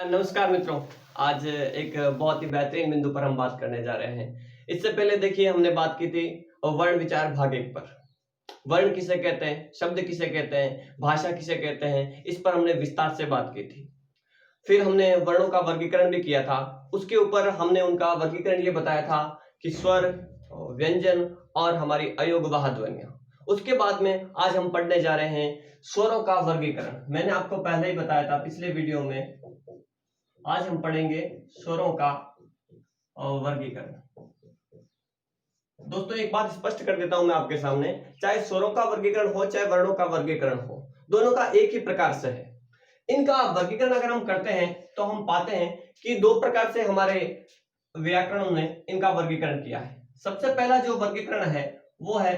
नमस्कार मित्रों। आज एक बहुत ही बेहतरीन बिंदु पर हम बात करने जा रहे हैं। इससे पहले देखिए हमने बात की थी वर्ण विचार भाग 1 पर। वर्ण किसे कहते हैं, शब्द किसे कहते हैं, भाषा किसे कहते हैं, इस पर हमने विस्तार से बात की थी। फिर हमने वर्णों का वर्गीकरण भी किया था। उसके ऊपर हमने उनका वर्गीकरण ये बताया था कि स्वर, व्यंजन और हमारी अयोगवाह ध्वनियां। उसके बाद में आज हम पढ़ने जा रहे हैं स्वरों का वर्गीकरण। मैंने आपको पहले ही बताया था पिछले वीडियो में। आज हम पढ़ेंगे स्वरों का वर्गीकरण। दोस्तों एक बात स्पष्ट कर देता हूं मैं आपके सामने, चाहे स्वरों का वर्गीकरण हो चाहे वर्णों का वर्गीकरण हो, दोनों का एक ही प्रकार से है। इनका वर्गीकरण अगर हम करते हैं तो हम पाते हैं कि दो प्रकार से हमारे व्याकरणों ने इनका वर्गीकरण किया है। सबसे पहला जो वर्गीकरण है वो है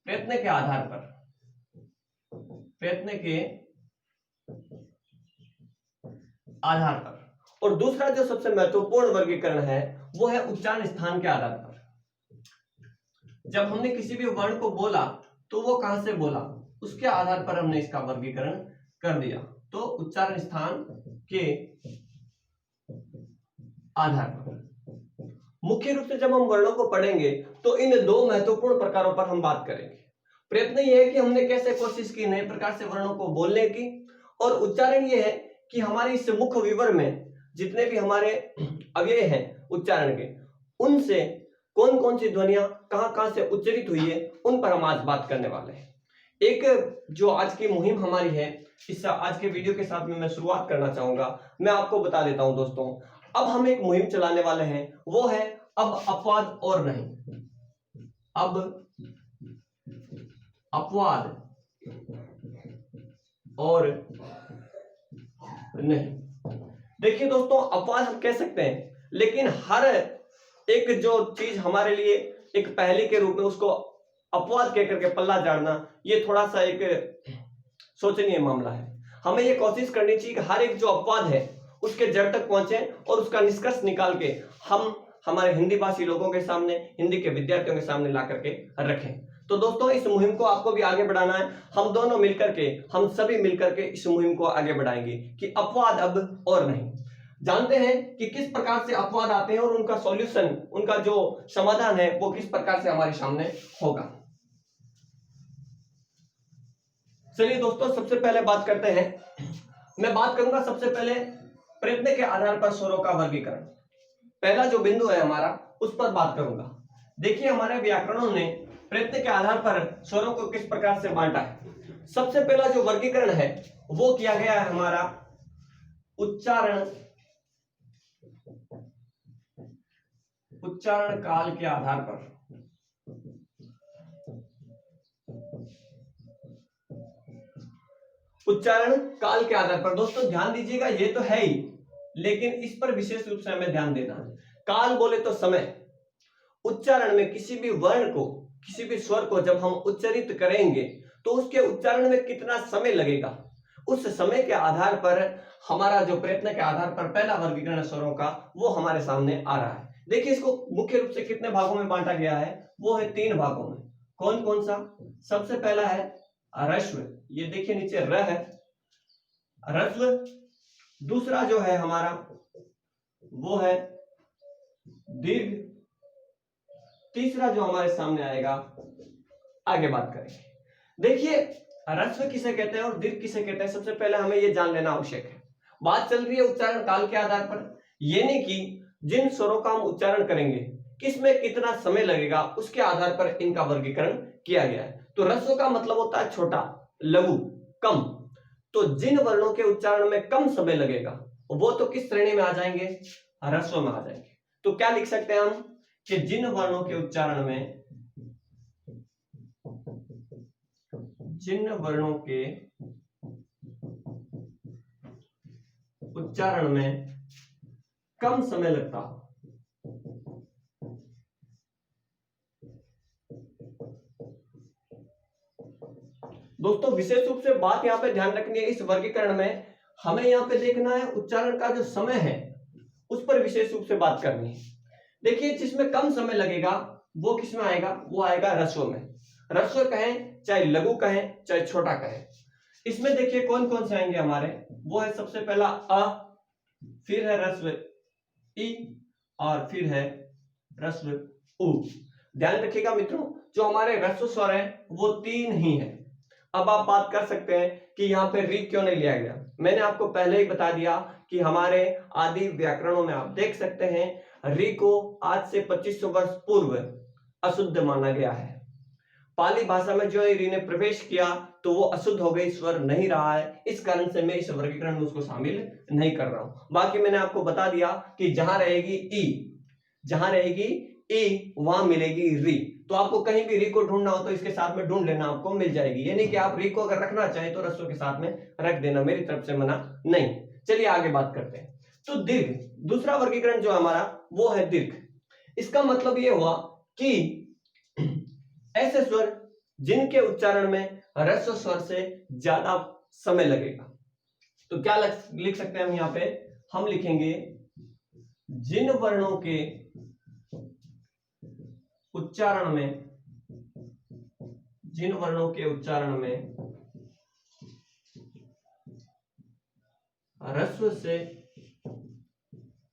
प्रयत्न के आधार पर, प्रयत्न के आधार पर। और दूसरा जो सबसे महत्वपूर्ण वर्गीकरण है वो है उच्चारण स्थान के आधार पर। जब हमने किसी भी वर्ण को बोला तो वो कहां से बोला, उसके आधार पर हमने इसका वर्गीकरण कर दिया। तो उच्चारण स्थान के आधार पर मुख्य रूप से जब हम वर्णों को पढ़ेंगे तो इन दो महत्वपूर्ण प्रकारों पर हम बात करेंगे। प्रयत्न यह है कि हमने कैसे कोशिश की नए प्रकार से वर्णों को बोलने की, और उच्चारण यह है कि हमारे इस मुख्य विवर में जितने भी हमारे अव्यय हैं उच्चारण के, उनसे कौन कौन सी ध्वनियां कहां से उच्चरित हुई है उन पर हम आज बात करने वाले हैं। एक जो आज की मुहिम हमारी है, इस आज के वीडियो के साथ में मैं शुरुआत करना चाहूंगा। मैं आपको बता देता हूं दोस्तों, अब हम एक मुहिम चलाने वाले हैं, वो है अब अपवाद और नहीं। अब अपवाद और नहीं। देखिए दोस्तों, अपवाद हम कह सकते हैं, लेकिन हर एक जो चीज हमारे लिए एक पहेली के रूप में उसको अपवाद कह करके पल्ला झाड़ना, ये थोड़ा सा एक सोचनीय मामला है। हमें ये कोशिश करनी चाहिए कि हर एक जो अपवाद है उसके जड़ तक पहुंचे और उसका निष्कर्ष निकाल के हम हमारे हिंदी भाषी लोगों के सामने, हिंदी के विद्यार्थियों के सामने ला करके रखें। तो दोस्तों इस मुहिम को आपको भी आगे बढ़ाना है। हम दोनों मिलकर के, हम सभी मिलकर के इस मुहिम को आगे बढ़ाएंगे कि अपवाद अब और नहीं। जानते हैं कि किस प्रकार से अपवाद आते हैं और उनका सॉल्यूशन, उनका जो समाधान है वो किस प्रकार से हमारे सामने होगा। चलिए दोस्तों, सबसे पहले बात करते हैं। मैं बात करूंगा सबसे पहले प्रयत्न के आधार पर स्वरों का वर्गीकरण। पहला जो बिंदु है हमारा, उस पर बात करूंगा। देखिए हमारे व्याकरणों ने प्रयत्न के आधार पर स्वरों को किस प्रकार से बांटा है। सबसे पहला जो वर्गीकरण है वो किया गया है हमारा उच्चारण काल के आधार पर। उच्चारण काल के आधार पर दोस्तों ध्यान दीजिएगा, ये तो है ही, लेकिन इस पर विशेष रूप से हमें ध्यान देना है। काल बोले तो समय। उच्चारण में किसी भी वर्ण को, किसी भी स्वर को जब हम उच्चरित करेंगे तो उसके उच्चारण में कितना समय लगेगा, उस समय के आधार पर हमारा जो प्रयत्न के आधार पर पहला वर्गीकरण स्वरों का वो हमारे सामने आ रहा है। देखिए इसको मुख्य रूप से कितने भागों में बांटा गया है, वो है 3 भागों में। कौन कौन सा? सबसे पहला है ह्रस्व, ये देखिए नीचे र है, ह्रस्व। दूसरा जो है हमारा वो है दीर्घ। तीसरा जो हमारे सामने आएगा, आगे बात करेंगे। देखिए ह्रस्व किसे कहते हैं और दीर्घ किसे कहते हैं, सबसे पहले हमें यह जान लेना आवश्यक है। बात चल रही है उच्चारण काल के आधार पर, ये नहीं कि जिन स्वरों का हम उच्चारण करेंगे किसमें कितना समय लगेगा, उसके आधार पर इनका वर्गीकरण किया गया है। तो ह्रस्व का मतलब होता है छोटा, लघु, कम। तो जिन वर्णों के उच्चारण में कम समय लगेगा वो तो किस श्रेणी में आ जाएंगे? ह्रस्व में आ जाएंगे। तो क्या लिख सकते हैं हम कि जिन वर्णों के उच्चारण में, जिन वर्णों के उच्चारण में कम समय लगता हो, दोस्तों विशेष रूप से बात यहां पे ध्यान रखनी है। इस वर्गीकरण में हमें यहां पे देखना है उच्चारण का जो समय है उस पर विशेष रूप से बात करनी है। देखिए जिसमें कम समय लगेगा वो किस में आएगा? वो आएगा ह्रस्व में। ह्रस्व कहें चाहे लघु कहें चाहे छोटा कहें। इसमें देखिए कौन कौन से आएंगे हमारे, वो है सबसे पहला अ, फिर है ह्रस्व ई और फिर है ह्रस्व उ। ध्यान रखिएगा मित्रों, जो हमारे ह्रस्व स्वर है वो 3 ही है। अब आप बात कर सकते हैं कि यहाँ पे री क्यों नहीं लिया गया। मैंने आपको पहले ही बता दिया कि हमारे आदि व्याकरणों में आप देख सकते हैं री को आज से 2500 वर्ष पूर्व अशुद्ध माना गया है। पाली भाषा में जो री ने प्रवेश किया तो वो अशुद्ध हो गई, स्वर नहीं रहा है। इस कारण से मैं इस वर्गीकरण में उसको शामिल नहीं कर रहा हूं। बाकी मैंने आपको बता दिया कि जहां रहेगी ई वहां मिलेगी री। तो आपको कहीं भी री को ढूंढना हो तो इसके साथ में ढूंढ लेना, आपको मिल जाएगी। यानी कि आप री को अगर रखना चाहें तो ह्रस्व के साथ में रख देना, मेरी तरफ से मना नहीं। चलिए आगे बात करते हैं। तो दीर्घ, दूसरा वर्गीकरण जो हमारा वो है दीर्घ। इसका मतलब ये हुआ कि ऐसे स्वर जिनके उच्चारण में ह्रस्व स्वर से ज्यादा समय लगेगा। तो क्या लिख सकते हैं हम यहाँ पे? हम लिखेंगे जिन वर्णों के उच्चारण में ह्रस्व से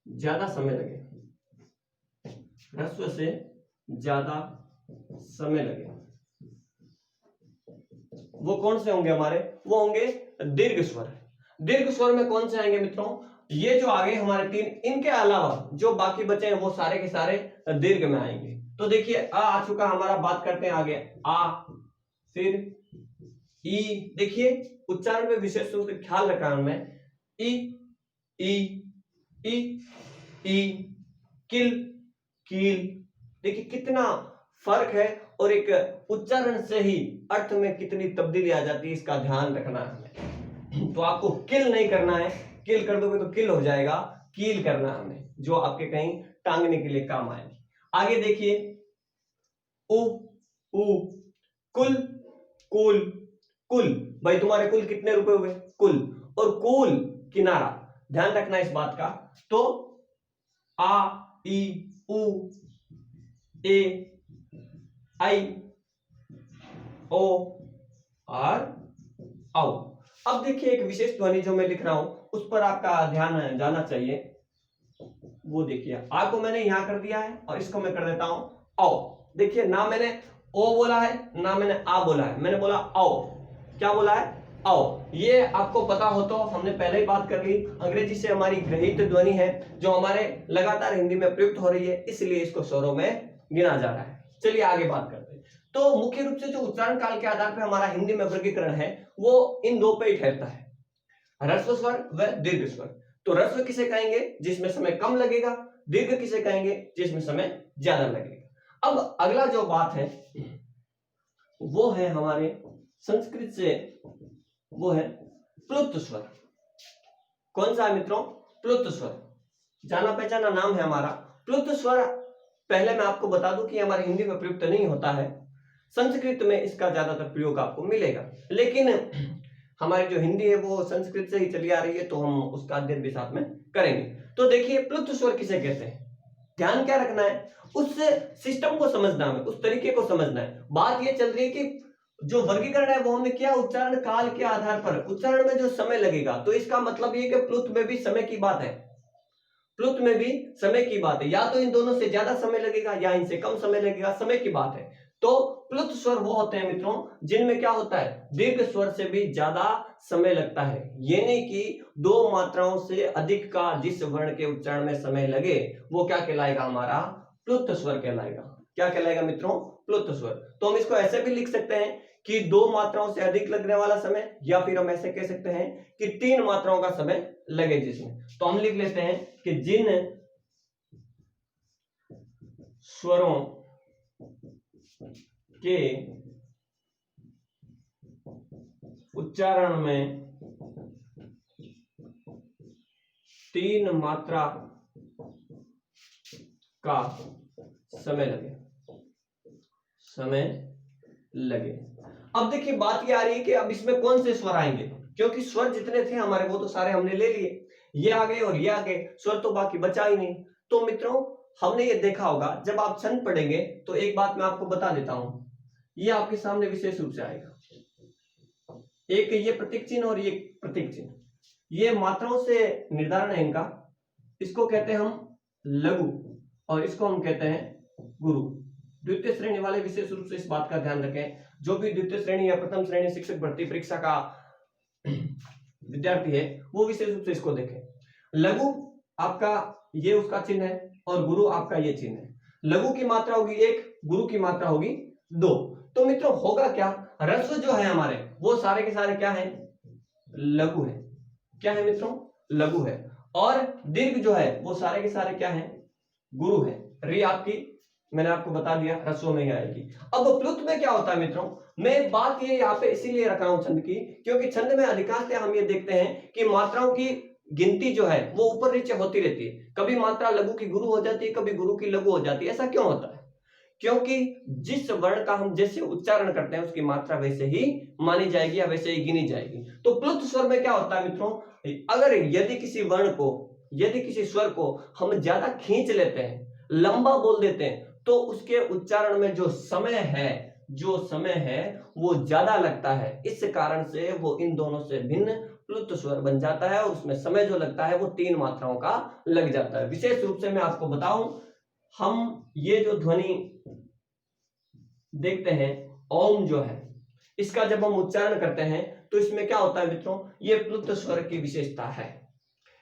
ज्यादा समय लगे, वो कौन से होंगे हमारे? वो होंगे दीर्घ स्वर। दीर्घ स्वर में कौन से आएंगे मित्रों? ये जो आगे हमारे 3, इनके अलावा जो बाकी बचे हैं वो सारे के सारे दीर्घ में आएंगे। तो देखिए आ चुका हमारा, बात करते हैं आगे। आ, फिर ई। देखिए उच्चारण में विशेष रूप से ख्याल रखा है मैं, ई ई ई ई, किल कील। देखिए कितना फर्क है और एक उच्चारण से ही अर्थ में कितनी तब्दीली आ जाती है, इसका ध्यान रखना है हमें। तो आपको किल नहीं करना है, किल कर दोगे तो किल हो जाएगा, कील करना है हमें, जो आपके कहीं टांगने के लिए काम आएगी। आगे देखिए उ उ, कुल कुल कुल। भाई तुम्हारे कुल कितने रुपए हुए? कुल। और कुल किनारा, ध्यान रखना इस बात का। तो आ ई उ ए आई ओ और औ। अब देखिए एक विशेष ध्वनि जो मैं लिख रहा हूं उस पर आपका ध्यान जाना चाहिए। वो देखिए आ को मैंने यहां कर दिया है और इसको मैं कर देता हूं औ। देखिए ना मैंने ओ बोला है ना मैंने आ बोला है, मैंने बोला औ। क्या बोला है? औ। ये आपको पता हो तो हमने पहले ही बात कर ली, अंग्रेजी से हमारी गृहीत ध्वनि है जो हमारे लगातार हिंदी में प्रयुक्त हो रही है, इसलिए इसको स्वरों में गिना जा रहा है। चलिए आगे बात करते हैं। तो मुख्य रूप से जो उच्चारण काल के आधार पर हमारा हिंदी में वर्गीकरण है वो इन दो पे ही ठहरता है, ह्रस्व स्वर व दीर्घ स्वर। तो ह्रस्व किसे कहेंगे? जिसमें समय कम लगेगा। दीर्घ किसे कहेंगे? जिसमें समय ज्यादा लगेगा। अब अगला जो बात है वो है हमारे संस्कृत से, वो है प्लुत स्वर। कौन सा है मित्रों? प्लुत स्वर। जाना पहचाना नाम है हमारा। प्लुत स्वर पहले मैं आपको बता दूं कि हमारे हिंदी में प्रयुक्त नहीं होता है, संस्कृत में इसका ज्यादातर प्रयोग आपको मिलेगा। लेकिन हमारी जो हिंदी है वो संस्कृत से ही चली आ रही है, तो हम उसका अध्ययन भी साथ में करेंगे। तो देखिए प्लुत स्वर किसे कहते हैं, ध्यान क्या रखना है, उस सिस्टम को समझना है, उस तरीके को समझना है। बात ये चल रही है कि जो वर्गीकरण है वो हमने किया उच्चारण काल के आधार पर, उच्चारण में जो समय लगेगा। तो इसका मतलब ये कि प्लुत में भी समय की बात है, प्लुत में भी समय की बात है। या तो इन दोनों से ज्यादा समय लगेगा या इनसे कम समय लगेगा, समय की बात है। तो प्लुत स्वर वो होते हैं मित्रों जिनमें क्या होता है, दीर्घ स्वर से भी ज्यादा समय लगता है। यानी कि 2 मात्राओं से अधिक का जिस वर्ण के उच्चारण में समय लगे वो क्या कहलाएगा? हमारा प्लुत स्वर कहलाएगा। क्या कहलाएगा मित्रों? प्लुत स्वर। तो हम इसको ऐसे भी लिख सकते हैं कि 2 मात्राओं से अधिक लगने वाला समय, या फिर हम ऐसे कह सकते हैं कि 3 मात्राओं का समय लगे जिसमें। तो हम लिख लेते हैं कि जिन स्वरों के उच्चारण में 3 मात्रा का समय लगे। अब देखिए बात ये आ रही है कि अब इसमें कौन से स्वर आएंगे, क्योंकि स्वर जितने थे हमारे वो तो सारे हमने ले लिए, ये आ गए और ये आ गए, स्वर तो बाकी बचा ही नहीं। तो मित्रों हमने ये देखा होगा जब आप छंद पढ़ेंगे तो एक बात मैं आपको बता देता हूं, ये आपके सामने विशेष रूप से आएगा, एक ये प्रतीक चिन्ह और ये प्रतीक चिन्ह। ये मात्राओं से निर्धारण है इनका, इसको कहते हैं हम लघु और इसको हम कहते हैं गुरु। द्वितीय श्रेणी वाले विशेष रूप से इस बात का ध्यान रखें, जो भी द्वितीय श्रेणी या प्रथम श्रेणी शिक्षक भर्ती परीक्षा का विद्यार्थी है वो विशेष रूप से इसको देखें। लघु आपका ये उसका चिन्ह है और गुरु आपका ये चिन्ह है। लघु की मात्रा होगी 1, गुरु की मात्रा होगी 2। तो मित्रों होगा क्या, ह्रस्व जो है हमारे वो सारे के सारे क्या है, लघु है। क्या है मित्रों, लघु है। और दीर्घ जो है वो सारे के सारे क्या है, गुरु है। री आपकी मैंने आपको बता दिया ह्रस्व में ही आएगी। अब प्लुत में क्या होता है मित्रों, मैं बात ये यहाँ पे इसीलिए रख रहा हूं छंद की, क्योंकि छंद में अधिकांशतः हम ये देखते हैं कि मात्राओं की गिनती जो है वो ऊपर नीचे होती रहती है। कभी मात्रा लघु की गुरु हो जाती है, कभी गुरु की लघु हो जाती है। ऐसा क्यों होता है, क्योंकि जिस वर्ण का हम जैसे उच्चारण करते हैं उसकी मात्रा वैसे ही मानी जाएगी या वैसे ही गिनी जाएगी। तो प्लुत स्वर में क्या होता है मित्रों, अगर यदि किसी वर्ण को, यदि किसी स्वर को हम ज्यादा खींच लेते हैं, लंबा बोल देते हैं, तो उसके उच्चारण में जो समय है वो ज्यादा लगता है। इस कारण से वो इन दोनों से भिन्न प्लुत स्वर बन जाता है और उसमें समय जो लगता है वो 3 मात्राओं का लग जाता है। विशेष रूप से मैं आपको बताऊं, हम ये जो ध्वनि देखते हैं ओम जो है, इसका जब हम उच्चारण करते हैं तो इसमें क्या होता है मित्रों, ये प्लुत स्वर की विशेषता है।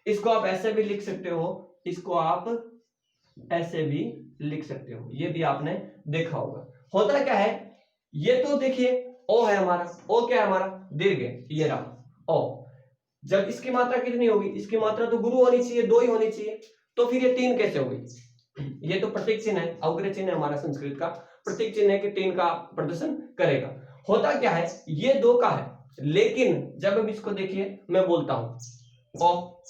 इसको आप ऐसे भी लिख सकते हो, इसको आप ऐसे भी लिख सकते हो, ये भी आपने देखा होगा। होता क्या है, ये तो देखिए ओ है हमारा, ओ क्या है हमारा, दीर्घ है, ये रहा ओ। जब इसकी मात्रा कितनी होगी, इसकी मात्रा तो गुरु होनी चाहिए, 2 ही होनी चाहिए, तो फिर ये 3 कैसे होगी। ये तो प्रतीक चिन्ह है, अवग्रह चिन्ह है हमारा संस्कृत का, प्रतीक चिन्ह है कि 3 का प्रदर्शन करेगा। होता क्या है, ये 2 का है, लेकिन जब हम इसको देखिए मैं बोलता हूं ओ,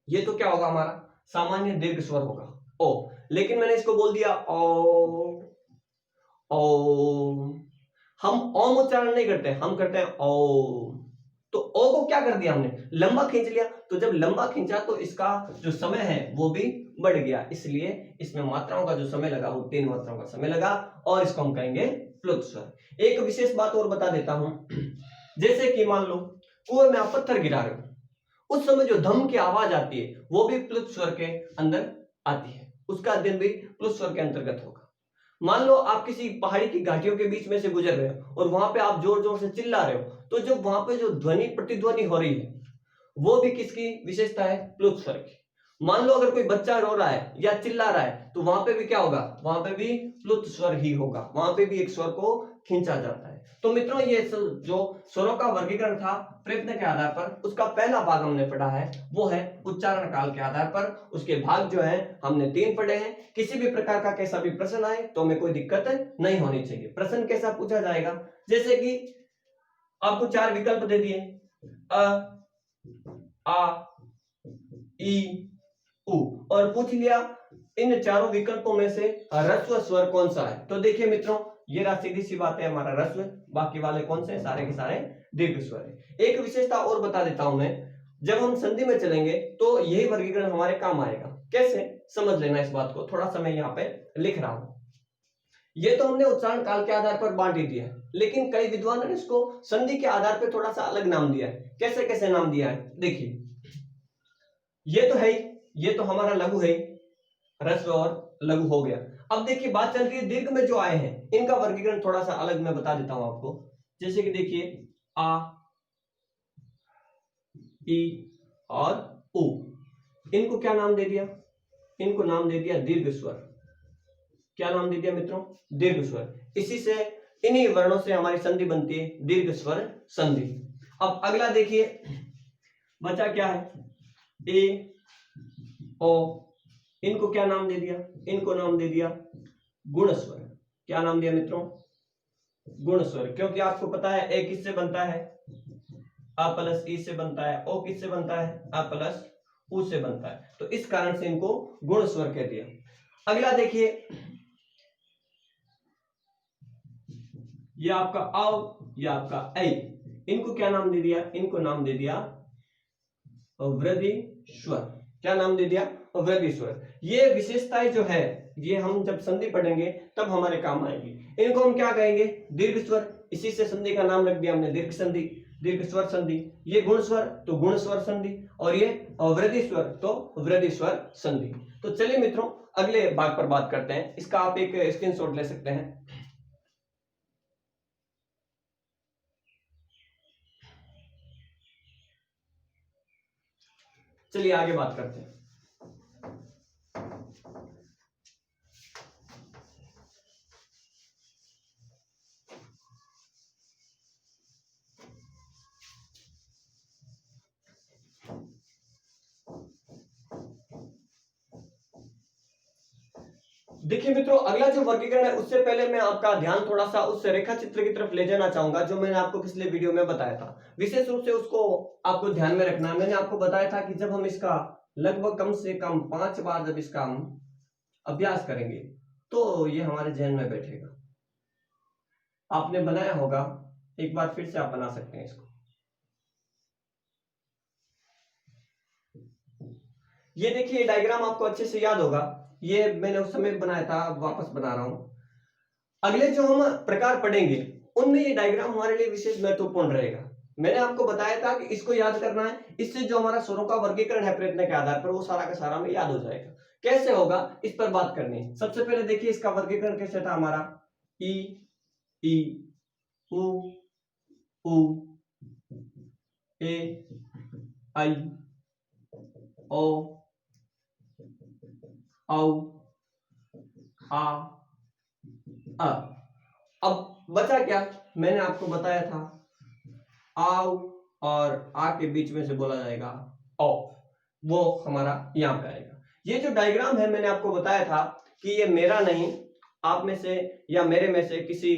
ये तो क्या होगा हमारा सामान्य दीर्घ स्वर होगा ओ, लेकिन मैंने इसको बोल दिया ओ, ओ। हम ओम उच्चारण नहीं करते, हम करते हैं ओ। तो ओ को क्या कर दिया हमने, लंबा खींच लिया। तो जब लंबा खींचा तो इसका जो समय है वो भी बढ़ गया, इसलिए इसमें मात्राओं का जो समय लगा वो 3 मात्राओं का समय लगा और इसको हम कहेंगे प्लुत स्वर। एक विशेष बात और बता देता हूं, जैसे कि मान लो कुएं में आप पत्थर गिरा रहे हो, उस समय जो धम की आवाज आती है वो भी प्लुत स्वर के अंदर आती है, उसका अध्ययन भी प्लुत स्वर के अंतर्गत होगा। मान लो आप किसी पहाड़ी की घाटियों के बीच में से गुजर रहे हो और वहां पे आप जोर जोर से चिल्ला रहे हो, तो जब वहां पे जो ध्वनि प्रतिध्वनि हो रही है वो भी किसकी विशेषता है, प्लुत स्वर की। मान लो अगर कोई बच्चा रो रहा है या चिल्ला रहा है तो वहां पे भी क्या होगा, वहां पे भी प्लुत स्वर ही होगा, वहां पे भी एक स्वर को खींचा जाता है। तो मित्रों ये जो स्वरों का वर्गीकरण था प्रयत्न के आधार पर, उसका पहला भाग हमने पढ़ा है, वो है उच्चारण काल के आधार पर। उसके भाग जो है हमने 3 पढ़े हैं। किसी भी प्रकार का कैसा भी प्रश्न आए तो हमें कोई दिक्कत नहीं होनी चाहिए। प्रश्न कैसा पूछा जाएगा, जैसे कि आपको 4 विकल्प दे दिए, अ, आ, ई, उ, और पूछ लिया इन चारों विकल्पों में से ह्रस्व स्वर कौन सा है। तो देखिए मित्रों, ये रहा सीधी सी बात है हमारा ह्रस्व, बाकी वाले कौन से, सारे के सारे दीर्घ स्वर है। एक विशेषता और बता देता हूं मैं, जब हम संधि में चलेंगे तो यही वर्गीकरण हमारे काम आएगा। कैसे, समझ लेना इस बात को, थोड़ा सा मैं यहाँ पे लिख रहा हूं। ये तो हमने उच्चारण काल के आधार पर बांट ही दिया है, लेकिन कई विद्वानों ने इसको संधि के आधार पर थोड़ा सा अलग नाम दिया है। कैसे कैसे नाम दिया है, देखिए ये तो है ही, ये तो हमारा लघु है, ह्रस्व और लघु हो गया। अब देखिए बात चल रही है दीर्घ में जो आए हैं इनका वर्गीकरण थोड़ा सा अलग मैं बता देता हूं आपको। जैसे कि देखिए आ, ई और उ, इनको क्या नाम दे दिया, इनको नाम दे दिया दीर्घ स्वर। क्या नाम दे दिया मित्रों, दीर्घ स्वर। इसी से, इन्हीं वर्णों से हमारी संधि बनती है दीर्घ स्वर संधि। अब अगला देखिए बचा क्या है, ए, ओ, इनको क्या नाम दे दिया, इनको नाम दे दिया गुण स्वर। क्या नाम दिया मित्रों, गुण स्वर, क्योंकि आपको पता है ए किससे बनता है, अ प्लस ई से बनता है, ओ किससे बनता है, अ प्लस उ से बनता है, तो इस कारण से इनको गुण स्वर कह दिया। अगला देखिए ये आपका अ, ये आपका ऐ, इनको क्या नाम दे दिया, इनको नाम दे दिया वृद्धि स्वर। क्या नाम दे दिया, वृद्धि स्वर। ये विशेषताएं जो है ये हम जब संधि पढ़ेंगे तब हमारे काम आएगी। इनको हम क्या कहेंगे, दीर्घ स्वर। इसी से संधि का नाम रख दिया हमने दीर्घ संधि। दीर्घ स्वर संधि, ये गुण स्वर तो गुण स्वर संधि, और ये वृद्धि स्वर तो वृद्धि स्वर संधि। तो चलिए मित्रों अगले भाग पर बात करते हैं। इसका आप एक स्क्रीनशॉट ले सकते हैं। चलिए आगे बात करते हैं। देखिए मित्रों, अगला जो वर्गीकरण है उससे पहले मैं आपका ध्यान थोड़ा सा उस रेखा चित्र की तरफ ले जाना चाहूंगा जो मैंने आपको पिछले वीडियो में बताया था। विशेष रूप से उसको आपको ध्यान में रखना है। मैंने आपको बताया था कि जब हम इसका लगभग कम से कम 5 बार जब इसका हम अभ्यास करेंगे तो ये हमारे जहन में बैठेगा। आपने बनाया होगा, एक बार फिर से आप बना सकते हैं इसको। ये देखिए डायग्राम आपको अच्छे से याद होगा, ये मैंने उस समय बनाया था, वापस बना रहा हूं। अगले जो हम प्रकार पढ़ेंगे उनमें ये डायग्राम हमारे लिए विशेष महत्वपूर्ण रहेगा। मैंने आपको बताया था कि इसको याद करना है, इससे जो हमारा स्वरों का वर्गीकरण है प्रयत्न के आधार पर वो सारा का सारा हमें याद हो जाएगा। कैसे होगा इस पर बात करनी है। सबसे पहले देखिए इसका वर्गीकरण कैसे था हमारा, ई ई उ ए आई ओ औ आ अ। अब बचा क्या, मैंने आपको बताया था आओ और आ के बीच में से बोला जाएगा ओ, वो हमारा यहां पे आएगा। ये जो डायग्राम है मैंने आपको बताया था कि ये मेरा नहीं, आप में से या मेरे में से किसी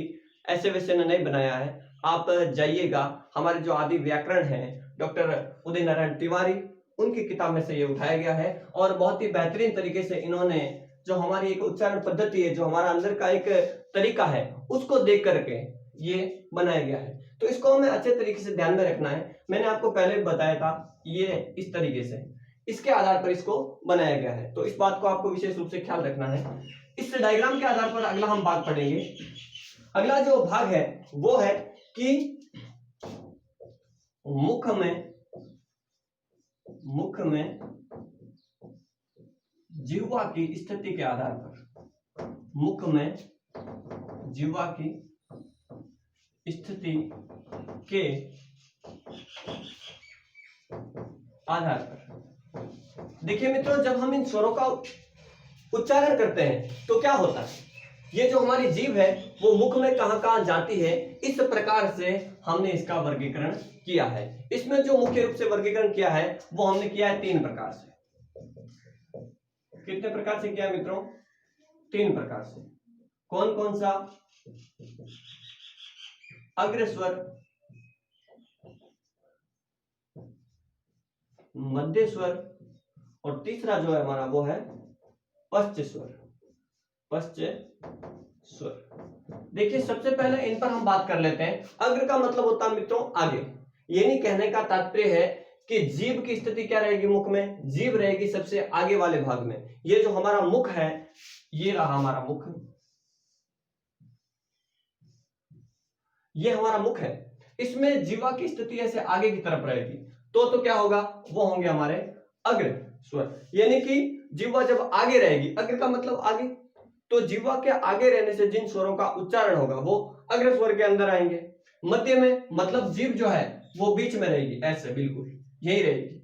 ऐसे वैसे ने नहीं बनाया है। आप जाइएगा, हमारे जो आदि व्याकरण है डॉक्टर उदय नारायण तिवारी, उनकी किताब में से ये उठाया गया है और बहुत ही बेहतरीन तरीके से इन्होंने जो हमारी एक उच्चारण पद्धति है, जो हमारा अंदर का एक तरीका है, उसको देख करके ये बनाया गया है। तो इसको हमें अच्छे तरीके से ध्यान में रखना है। मैंने आपको पहले बताया था ये इस तरीके से, इसके आधार पर इसको बनाया गया है, तो इस बात को आपको विशेष रूप से ख्याल रखना है। इस डायग्राम के आधार पर अगला हम भाग पढ़ेंगे। अगला जो भाग है वो है कि मुख में जिह्वा की स्थिति के आधार पर, मुख में जिह्वा की स्थिति के आधार पर। देखिए मित्रों, जब हम इन स्वरों का उच्चारण करते हैं तो क्या होता है, ये जो हमारी जीभ है वो मुख में कहां कहां जाती है, इस प्रकार से हमने इसका वर्गीकरण किया है। इसमें जो मुख्य रूप से वर्गीकरण किया है वो हमने किया है 3 प्रकार से। कितने प्रकार से किया मित्रों? 3 प्रकार से। कौन कौन सा? अग्रस्वर, मध्य स्वर और तीसरा जो है हमारा वो है पश्च स्वर। पश्च स्वर। देखिए सबसे पहले इन पर हम बात कर लेते हैं। अग्र का मतलब होता है मित्रों आगे। ये नहीं कहने का तात्पर्य है कि जीभ की स्थिति क्या रहेगी मुख में, जीभ रहेगी सबसे आगे वाले भाग में। ये जो हमारा मुख है, ये रहा हमारा मुख, ये हमारा मुख है, इसमें जीवा की स्थिति ऐसे आगे की तरफ रहेगी, तो क्या होगा, वो होंगे हमारे अग्र स्वर। यानी कि जीवा जब आगे रहेगी, अग्र का मतलब आगे, तो जीवा के आगे रहने से जिन स्वरों का उच्चारण होगा वो अग्र स्वर के अंदर आएंगे। मध्य में मतलब जीभ जो है वो बीच में रहेगी, ऐसे बिल्कुल यही रहेगी,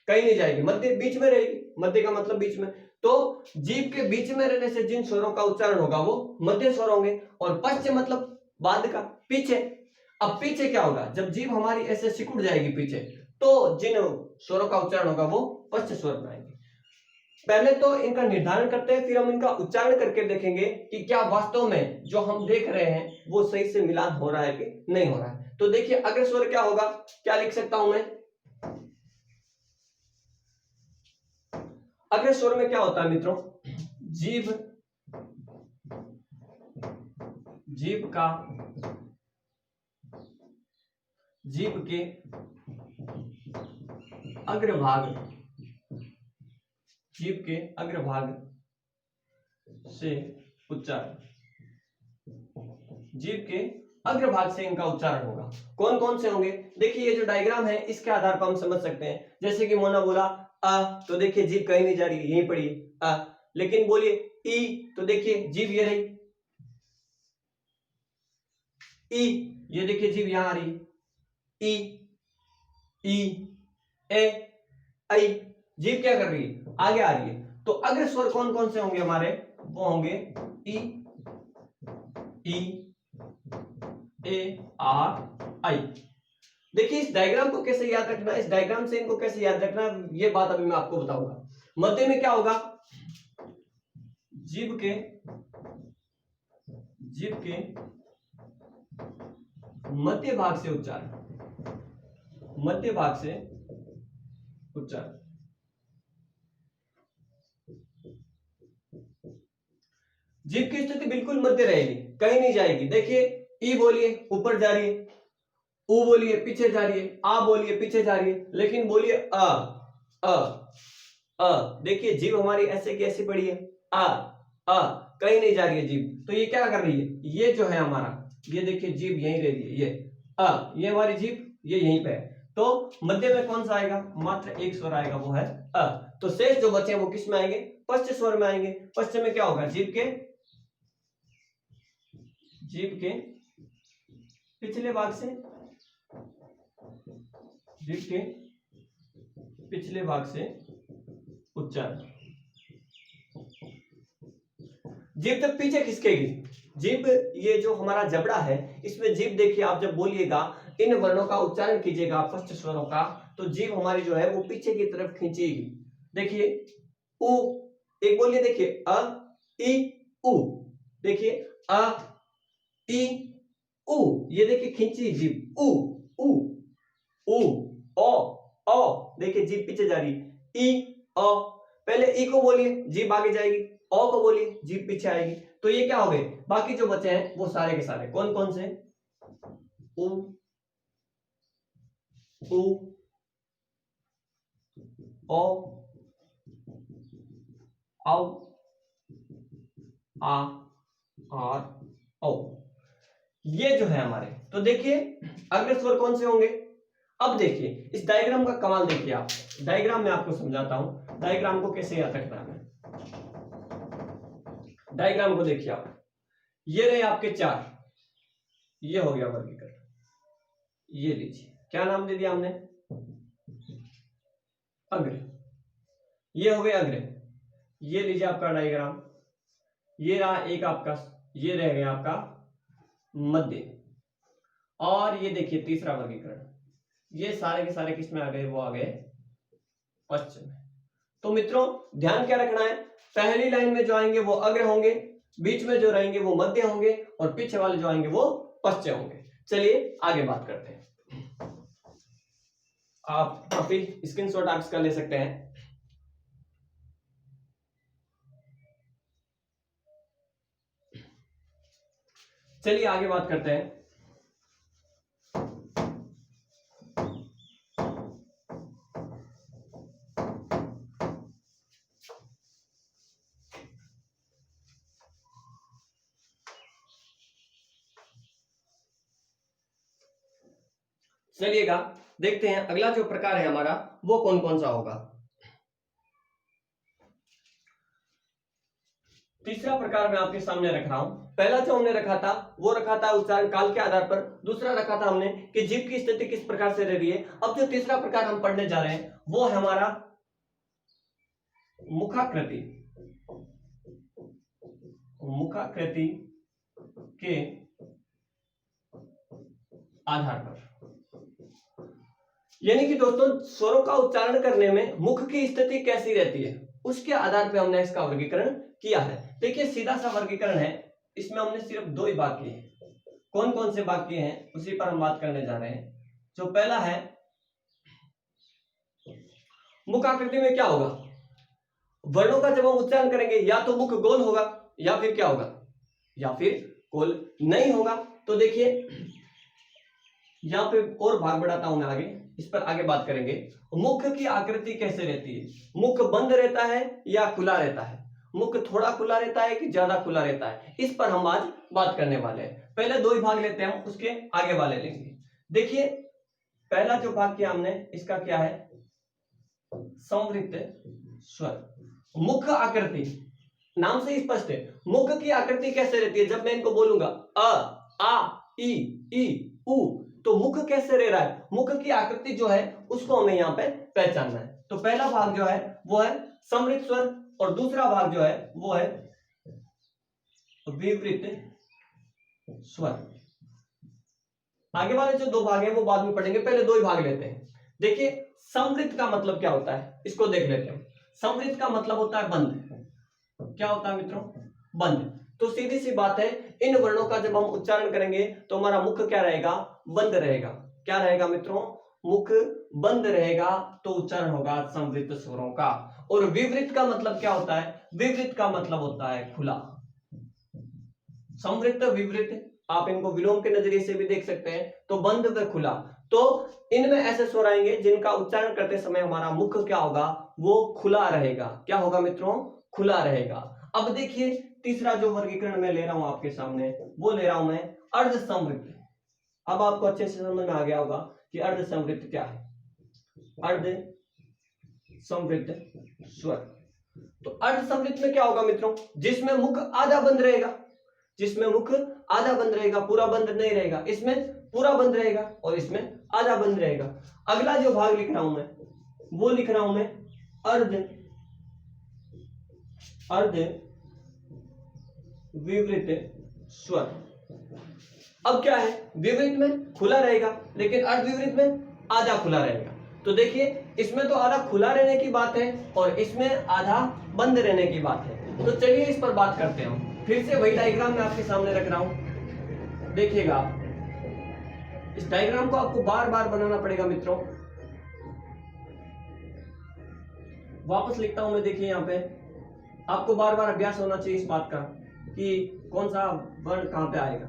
कहीं नहीं जाएगी, मध्य बीच में रहेगी। मध्य का मतलब बीच में, तो जीभ के बीच में रहने से जिन स्वरों का उच्चारण होगा वो मध्य स्वर होंगे। और पश्च मतलब बाद का, पीछे। अब पीछे क्या होगा, जब जीभ हमारी ऐसे सिकुड़ जाएगी पीछे, तो जिन स्वरों का उच्चारण होगा वो पश्च स्वर बनाएंगे। पहले तो इनका निर्धारण करते हैं, फिर हम इनका उच्चारण करके देखेंगे कि क्या वास्तव में जो हम देख रहे हैं वो सही से मिलान हो रहा है कि नहीं हो रहा है। तो देखिए अग्र स्वर क्या होगा, क्या लिख सकता हूं मैं, अग्र स्वर में क्या होता है मित्रों, जीभ का, जीभ के अग्रभाग, जीभ के अग्रभाग से उच्चारण, जीभ के अग्रभाग से इनका उच्चारण होगा। कौन कौन से होंगे? देखिए ये जो डायग्राम है इसके आधार पर हम समझ सकते हैं। जैसे कि मोना बोला अ, तो देखिए जीभ कहीं नहीं जा रही है, यहीं पड़ी है अ। लेकिन बोलिए ई, तो देखिए जीभ ये रही, ई, ये देखिए जीभ यहां आ रही है, ई, ई, ए, आई, जीभ क्या कर रही है? आगे आ रही है। तो अग्र स्वर कौन कौन से होंगे हमारे? वो होंगे ई, ए, आर, आई। देखिए इस डायग्राम को कैसे याद रखना, इस डायग्राम से इनको कैसे याद रखना, ये बात अभी मैं आपको बताऊंगा। मध्य में क्या होगा? जीभ के मध्य भाग से उच्चारण, मध्य भाग से उच्चारण। जीभ की स्थिति बिल्कुल मध्य रहेगी, कहीं नहीं जाएगी। देखिए ई बोलिए ऊपर जा रही है, ऊ बोलिए पीछे जा रही है, आ बोलिए पीछे जा रही है, लेकिन बोलिए अ, देखिए जीभ हमारी ऐसे की ऐसी पड़ी है, कहीं नहीं जा रही है जीभ। तो ये क्या कर रही है? ये जो है हमारा, ये देखिए जीभ यहीं रह रही है, ये हमारी जीभ ये यहीं पे है। तो मध्य में कौन सा आएगा? मात्र एक स्वर आएगा, वो है अ। तो शेष जो बचे हैं वो किस में आएंगे? पश्च स्वर में आएंगे। पश्च में क्या होगा? जीभ के पिछले भाग से, जीभ के पिछले भाग से उच्चारण। जीभ तक पीछे खिसकेगी। जीभ ये जो हमारा जबड़ा है इसमें जीभ देखिए, आप जब बोलिएगा इन वर्णों का उच्चारण कीजिएगा पश्च स्वरों का, तो जीभ हमारी जो है वो पीछे की तरफ खींचेगी। देखिए उ, एक बोलिए, देखिए अ, ई, उ, देखिए अ, ई, उ, ये देखिए खींची जीभ, उ, उ, उ, ओ, देखिए जीभ पीछे जा रही, ई, अ, पहले ई को बोलिए जीभ आगे जाएगी, ओ को बोलिए जीभ पीछे आएगी। तो ये क्या हो गए? बाकी जो बचे हैं वो सारे के सारे कौन कौन से? उ, ओ, औ, आ, आर, औ, ये जो है हमारे। तो देखिए अग्र स्वर कौन से होंगे? अब देखिए इस डायग्राम का कमाल देखिए आप, डायग्राम में आपको समझाता हूं डायग्राम को कैसे याद रखना है। डायग्राम को देखिए आप, ये रहे आपके चार, ये हो गया वर्गीकरण, ये लीजिए क्या नाम दे दिया हमने? अग्र, ये हो गए अग्र। ये लीजिए आपका डायग्राम, ये रहा एक आपका, ये रह गया आपका मध्य, और ये देखिए तीसरा वर्गीकरण, ये सारे के सारे किस में आ गए? वो आ गए पश्चिम में। तो मित्रों ध्यान क्या रखना है? पहली लाइन में जो आएंगे वो अग्र होंगे, बीच में जो रहेंगे वो मध्य होंगे, और पीछे वाले जो आएंगे वो पश्चिम होंगे। चलिए आगे बात करते हैं। आप काफी स्क्रीनशॉट आप इसका ले सकते हैं। चलिए आगे बात करते हैं। चलिएगा देखते हैं अगला जो प्रकार है हमारा वो कौन कौन सा होगा। तीसरा प्रकार मैं आपके सामने रख रहा हूं। पहला जो हमने रखा था वो रखा था उच्चारण काल के आधार पर, दूसरा रखा था हमने कि जीभ की स्थिति किस प्रकार से रह रही है। अब जो तीसरा प्रकार हम पढ़ने जा रहे हैं वो है हमारा मुखाकृति। मुखाकृति के आधार पर, यानी कि दोस्तों स्वरों का उच्चारण करने में मुख की स्थिति कैसी रहती है उसके आधार पर हमने इसका वर्गीकरण किया है। देखिए सीधा सा वर्गीकरण है, इसमें हमने सिर्फ दो ही भाग किए हैं। कौन कौन से भाग किए हैं उसी पर हम बात करने जा रहे हैं। जो पहला है मुख आकृति में क्या होगा? वर्णों का जब हम उच्चारण करेंगे या तो मुख गोल होगा या फिर क्या होगा, या फिर गोल नहीं होगा। तो देखिए यहां पे और भाग बढ़ाता हूं मैं आगे, इस पर आगे बात करेंगे। मुख की आकृति कैसे रहती है? मुख बंद रहता है या खुला रहता है? मुख थोड़ा खुला रहता है कि ज्यादा खुला रहता है, इस पर हम आज बात करने वाले हैं। पहले दो ही भाग लेते हैं हम, उसके आगे वाले लेंगे। देखिए पहला जो भाग किया हमने, इसका क्या है, संवृत्त स्वर। मुख आकृति नाम से स्पष्ट है, मुख की आकृति कैसे रहती है। जब मैं इनको बोलूंगा अ, आ, ई, उ, तो मुख कैसे रह रहा है, मुख की आकृति जो है उसको हमें यहाँ पे पहचानना है। तो पहला भाग जो है वो है संवृत्त स्वर और दूसरा भाग जो है वो है विवृत स्वर। आगे वाले जो दो भाग हैं वो बाद में पढ़ेंगे, पहले दो ही भाग लेते हैं। देखिए संवृत्त का मतलब क्या होता है, इसको देख लेते हैं। संवृत्त का मतलब होता है बंद। क्या होता है मित्रों, बंद। तो सीधी सी बात है, इन वर्णों का जब हम उच्चारण करेंगे तो हमारा मुख क्या रहेगा, बंद रहेगा। क्या रहेगा मित्रों, मुख बंद रहेगा, तो उच्चारण होगा संवृत्त स्वरों का। और विवृत का मतलब क्या होता है, विवृत का मतलब होता है खुला। संवृत्त विवृत आप इनको विलोम के नजरिए से भी देख सकते हैं, तो बंद व खुला। तो इनमें ऐसे स्वर आएंगे जिनका उच्चारण करते समय हमारा मुख क्या होगा, वो खुला रहेगा। क्या होगा मित्रों, खुला रहेगा। अब देखिए तीसरा जो वर्गीकरण मैं ले रहा हूं आपके सामने, वो ले रहा हूं मैं अर्ध संवृत्त। अब आपको अच्छे से समझ में आ गया होगा कि अर्ध संवृत्त क्या है। अर्ध संवृत्त स्वर, तो अर्ध संवृत्त में क्या होगा मित्रों, जिसमें मुख आधा बंद रहेगा, जिसमें मुख आधा बंद रहेगा, पूरा बंद नहीं रहेगा। इसमें पूरा बंद रहेगा और इसमें आधा बंद रहेगा। अगला जो भाग लिख रहा हूं मैं, वो लिख रहा हूं मैं अर्ध विवृत स्वर। अब क्या है, विवृत में खुला रहेगा लेकिन अर्धविवृत में आधा खुला रहेगा। तो देखिए इसमें तो आधा खुला रहने की बात है और इसमें आधा बंद रहने की बात है। तो चलिए इस पर बात करते हैं। फिर से वही डायग्राम मैं आपके सामने रख रहा हूं, देखिएगा। इस डायग्राम को आपको बार बार बनाना पड़ेगा मित्रों। वापस लिखता हूं मैं, देखिए यहां पे आपको बार बार अभ्यास होना चाहिए इस बात का कि कौन सा वर्ण कहां पे आएगा।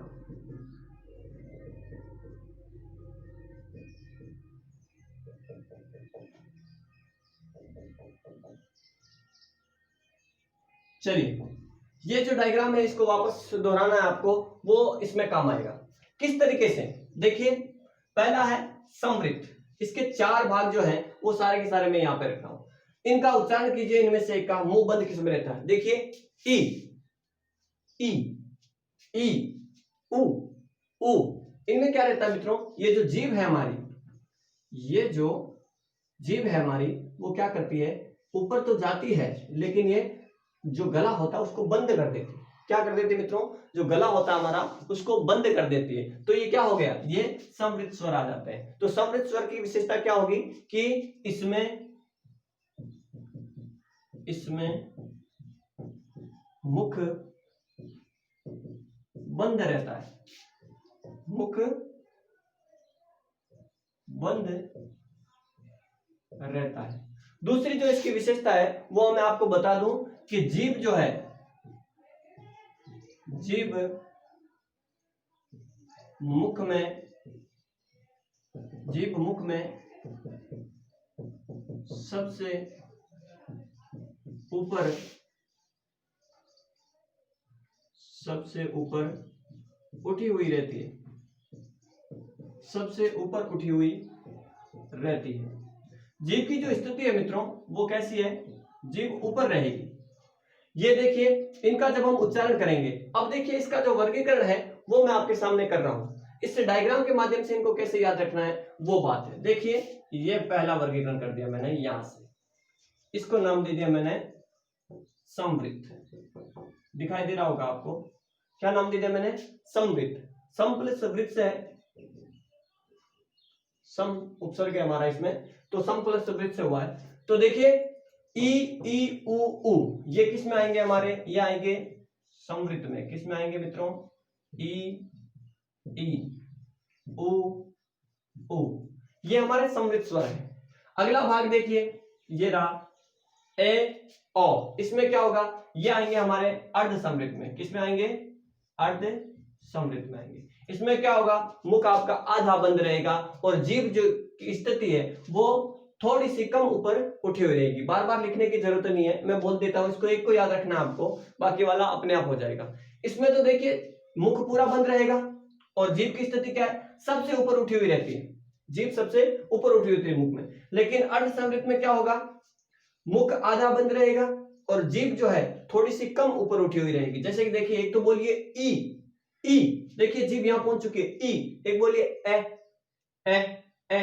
चलिए ये जो डायग्राम है इसको वापस दोहराना है आपको, वो इसमें काम आएगा। किस तरीके से, देखिए पहला है समृद्ध, इसके चार भाग जो हैं वो सारे के सारे मैं यहां पे रखा हूं। इनका उच्चारण कीजिए, इनमें से एक का मुंह बंद किसमें रहता है। देखिए ई, उ, इनमें क्या रहता है मित्रों, ये जो जीभ है हमारी, ये जो जीभ है हमारी वो क्या करती है, ऊपर तो जाती है लेकिन ये जो गला होता है उसको बंद कर देती है। क्या कर देती है मित्रों, जो गला होता है हमारा उसको बंद कर देती है। तो ये क्या हो गया, ये समृद्ध स्वर आ जाते हैं। तो समृद्ध स्वर की विशेषता क्या होगी कि इसमें मुख बंद रहता है, मुख बंद रहता है। दूसरी जो इसकी विशेषता है वो मैं आपको बता दूं कि जीभ जो है, जीभ मुख में सबसे ऊपर उठी हुई रहती है, सबसे ऊपर उठी हुई रहती है। जीभ की जो स्थिति है मित्रों वो कैसी है, जीभ ऊपर रहेगी। ये देखिए इनका जब हम उच्चारण करेंगे, अब देखिए इसका जो वर्गीकरण है वो मैं आपके सामने कर रहा हूं। इस डायग्राम के माध्यम से इनको कैसे याद रखना है वो बात है। देखिए ये पहला वर्गीकरण कर दिया मैंने, यहां से इसको नाम दे दिया मैंने समवृत्त। दिखाई दे रहा होगा आपको, क्या नाम दे दिया मैंने, समवृत्त। सम प्लस वृत्त से है, सम उपसर्ग है हमारा इसमें, तो सम प्लस वृत्त से हुआ है। तो देखिए ई उ ये किस में आएंगे हमारे, ये आएंगे समवृत्त में। किस में आएंगे मित्रों, ई उ ये हमारे समवृत्त स्वर है। अगला भाग देखिए, ये रहा ए ओ, इसमें क्या होगा, ये आएंगे हमारे अर्ध समवृत्त में। किस में आएंगे, अर्ध समवृत्त में आएंगे। इसमें क्या होगा, मुख आपका आधा बंद रहेगा और जीभ जो की स्थिति है वो थोड़ी सी कम ऊपर उठी हुई रहेगी। बार बार लिखने की जरूरत नहीं है, मैं बोल देता हूं, इसको एक को याद रखना आपको, बाकी वाला अपने आप हो जाएगा। इसमें तो देखिए मुख पूरा बंद रहेगा और जीभ की स्थिति क्या है, सबसे ऊपर उठी हुई रहती है, जीभ सबसे ऊपर उठी हुई रहती है मुख में। लेकिन अर्ध संवृत में क्या होगा, मुख आधा बंद रहेगा और जीभ जो है थोड़ी सी कम ऊपर उठी हुई रहेगी। जैसे कि देखिए, एक तो बोलिए ई, ई, देखिए जीभ यहां पहुंच चुकी है, ई। एक बोलिए ए, ए, ए,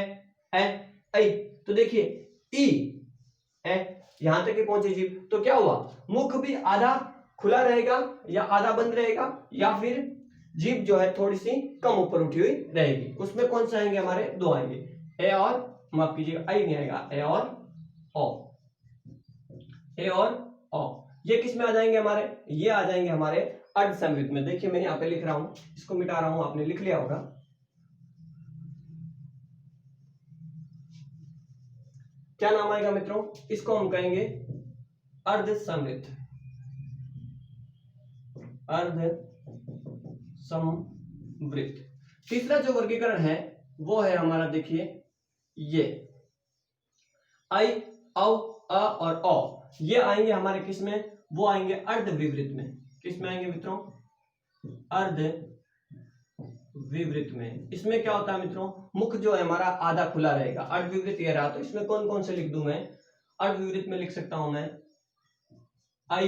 ए, ऐ, तो देखिए ई, ए, यहां तक पहुंची जीभ, तो क्या हुआ, मुख भी आधा खुला रहेगा या आधा बंद रहेगा, या फिर जीभ जो है थोड़ी सी कम ऊपर उठी हुई रहेगी। उसमें कौन सा आएंगे, हमारे दो आएंगे, ए और, माफ कीजिएगा, आई नहीं आएगा, ए और ओ, ए और ओ। ये किस में आ जाएंगे हमारे, ये आ जाएंगे हमारे अर्ध संवृत में। देखिए मैं यहाँ पे लिख रहा हूं, इसको मिटा रहा हूं, आपने लिख लिया होगा। क्या नाम आएगा मित्रों, इसको हम कहेंगे अर्ध संवृत, अर्ध संवृत। तीसरा जो वर्गीकरण है वो है हमारा, देखिए ये आई, औ, अ और औ, ये आएंगे हमारे किस में, वो आएंगे अर्ध विवृत में। किस में आएंगे मित्रों, अर्ध विवृत में। इसमें क्या होता है मित्रों, मुख जो है हमारा आधा खुला रहेगा। अर्ध विवृत ये रहा, तो इसमें कौन कौन से लिख दूं मैं, अर्ध विवृत में लिख सकता हूं मैं आई,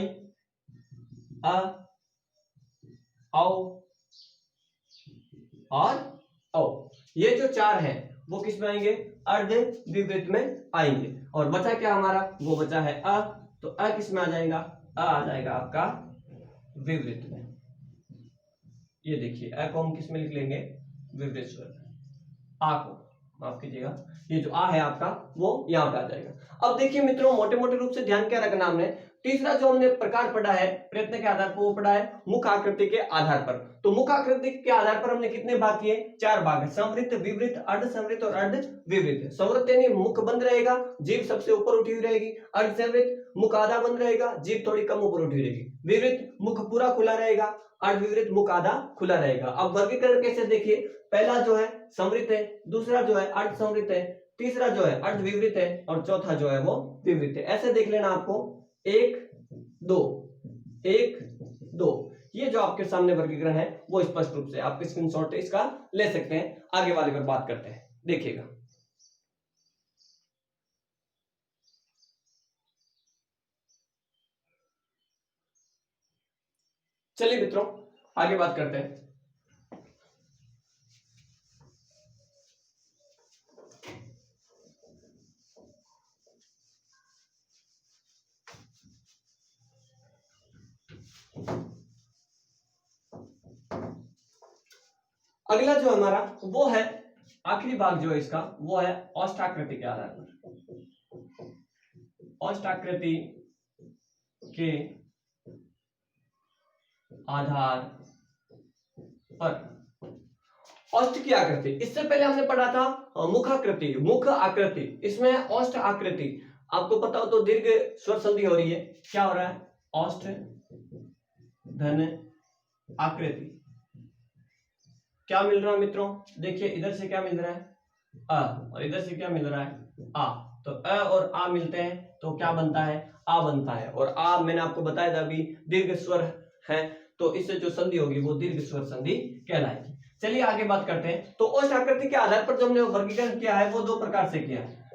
अ, औ और औ। ये जो चार हैं वो किस में आएंगे, अर्ध विवृत में आएंगे। और बचा क्या हमारा, वो बचा है अ, तो अ किस में आ जाएगा, अ आ जाएगा आपका विवृत में। ये देखिए अ को हम किस में लिख लेंगे, विवृत स्वर में। आ को माफ कीजिएगा, ये जो आ है आपका वो यहाँ पे आ जाएगा। अब देखिए मित्रों, मोटे मोटे रूप से ध्यान क्या रखना हमने, तीसरा जो हमने प्रकार पढ़ा है प्रयत्न के आधार पर, वो पढ़ा है मुख आकृति के आधार पर। तो मुख आकृति के आधार पर हमने कितने भाग किए, चार भाग है, संवृत, विवृत, अर्ध संवृत और अर्ध विवृत। संवृत यानी मुख बंद रहेगा, जीभ सबसे ऊपर उठी हुई रहेगी। अर्ध संवृत मुख आधा बंद रहेगा, जीभ थोड़ी कम ऊपर उठी रहेगी। विवृत मुख पूरा खुला रहेगा, अर्ध विवृत मुख आधा खुला रहेगा। अब वर्गीकरण कैसे, देखिए पहला जो है संवृत है, दूसरा जो है अर्ध संवृत है, तीसरा जो है अर्ध विवृत है और चौथा जो है वो विवृत है। ऐसे देख लेना आपको, एक दो, एक दो, ये जो आपके सामने वर्गीकरण है वो स्पष्ट रूप से आपके स्क्रीनशॉट इसका ले सकते हैं। आगे वाले पर बात करते हैं, देखिएगा। चलिए मित्रों आगे बात करते हैं। अगला जो हमारा वो है, आखिरी भाग जो है इसका, वो है औष्ठाकृति के आधार पर। औष्ठाकृति के आधार पर औष्ठ की आकृति, इससे पहले हमने पढ़ा था मुखाकृति, मुख आकृति। इसमें औष्ठ आकृति, आपको पता हो तो दीर्घ स्वर संधि हो रही है, क्या हो रहा है, औष्ठ धन आकृति। क्या मिल रहा है मित्रों, देखिए इधर से क्या मिल रहा है, अ, और इधर से क्या मिल रहा है, आ। तो अ और आ मिलते हैं तो क्या बनता है, आ बनता है। और आ मैंने आपको बताया था अभी दीर्घ स्वर है, तो इससे जो संधि होगी वो दीर्घ स्वर संधि कहलाएगी। चलिए आगे बात करते हैं। तो औष्ठ आकृति के आधार पर जो हमने वर्गीकरण किया है वो दो प्रकार से किया है।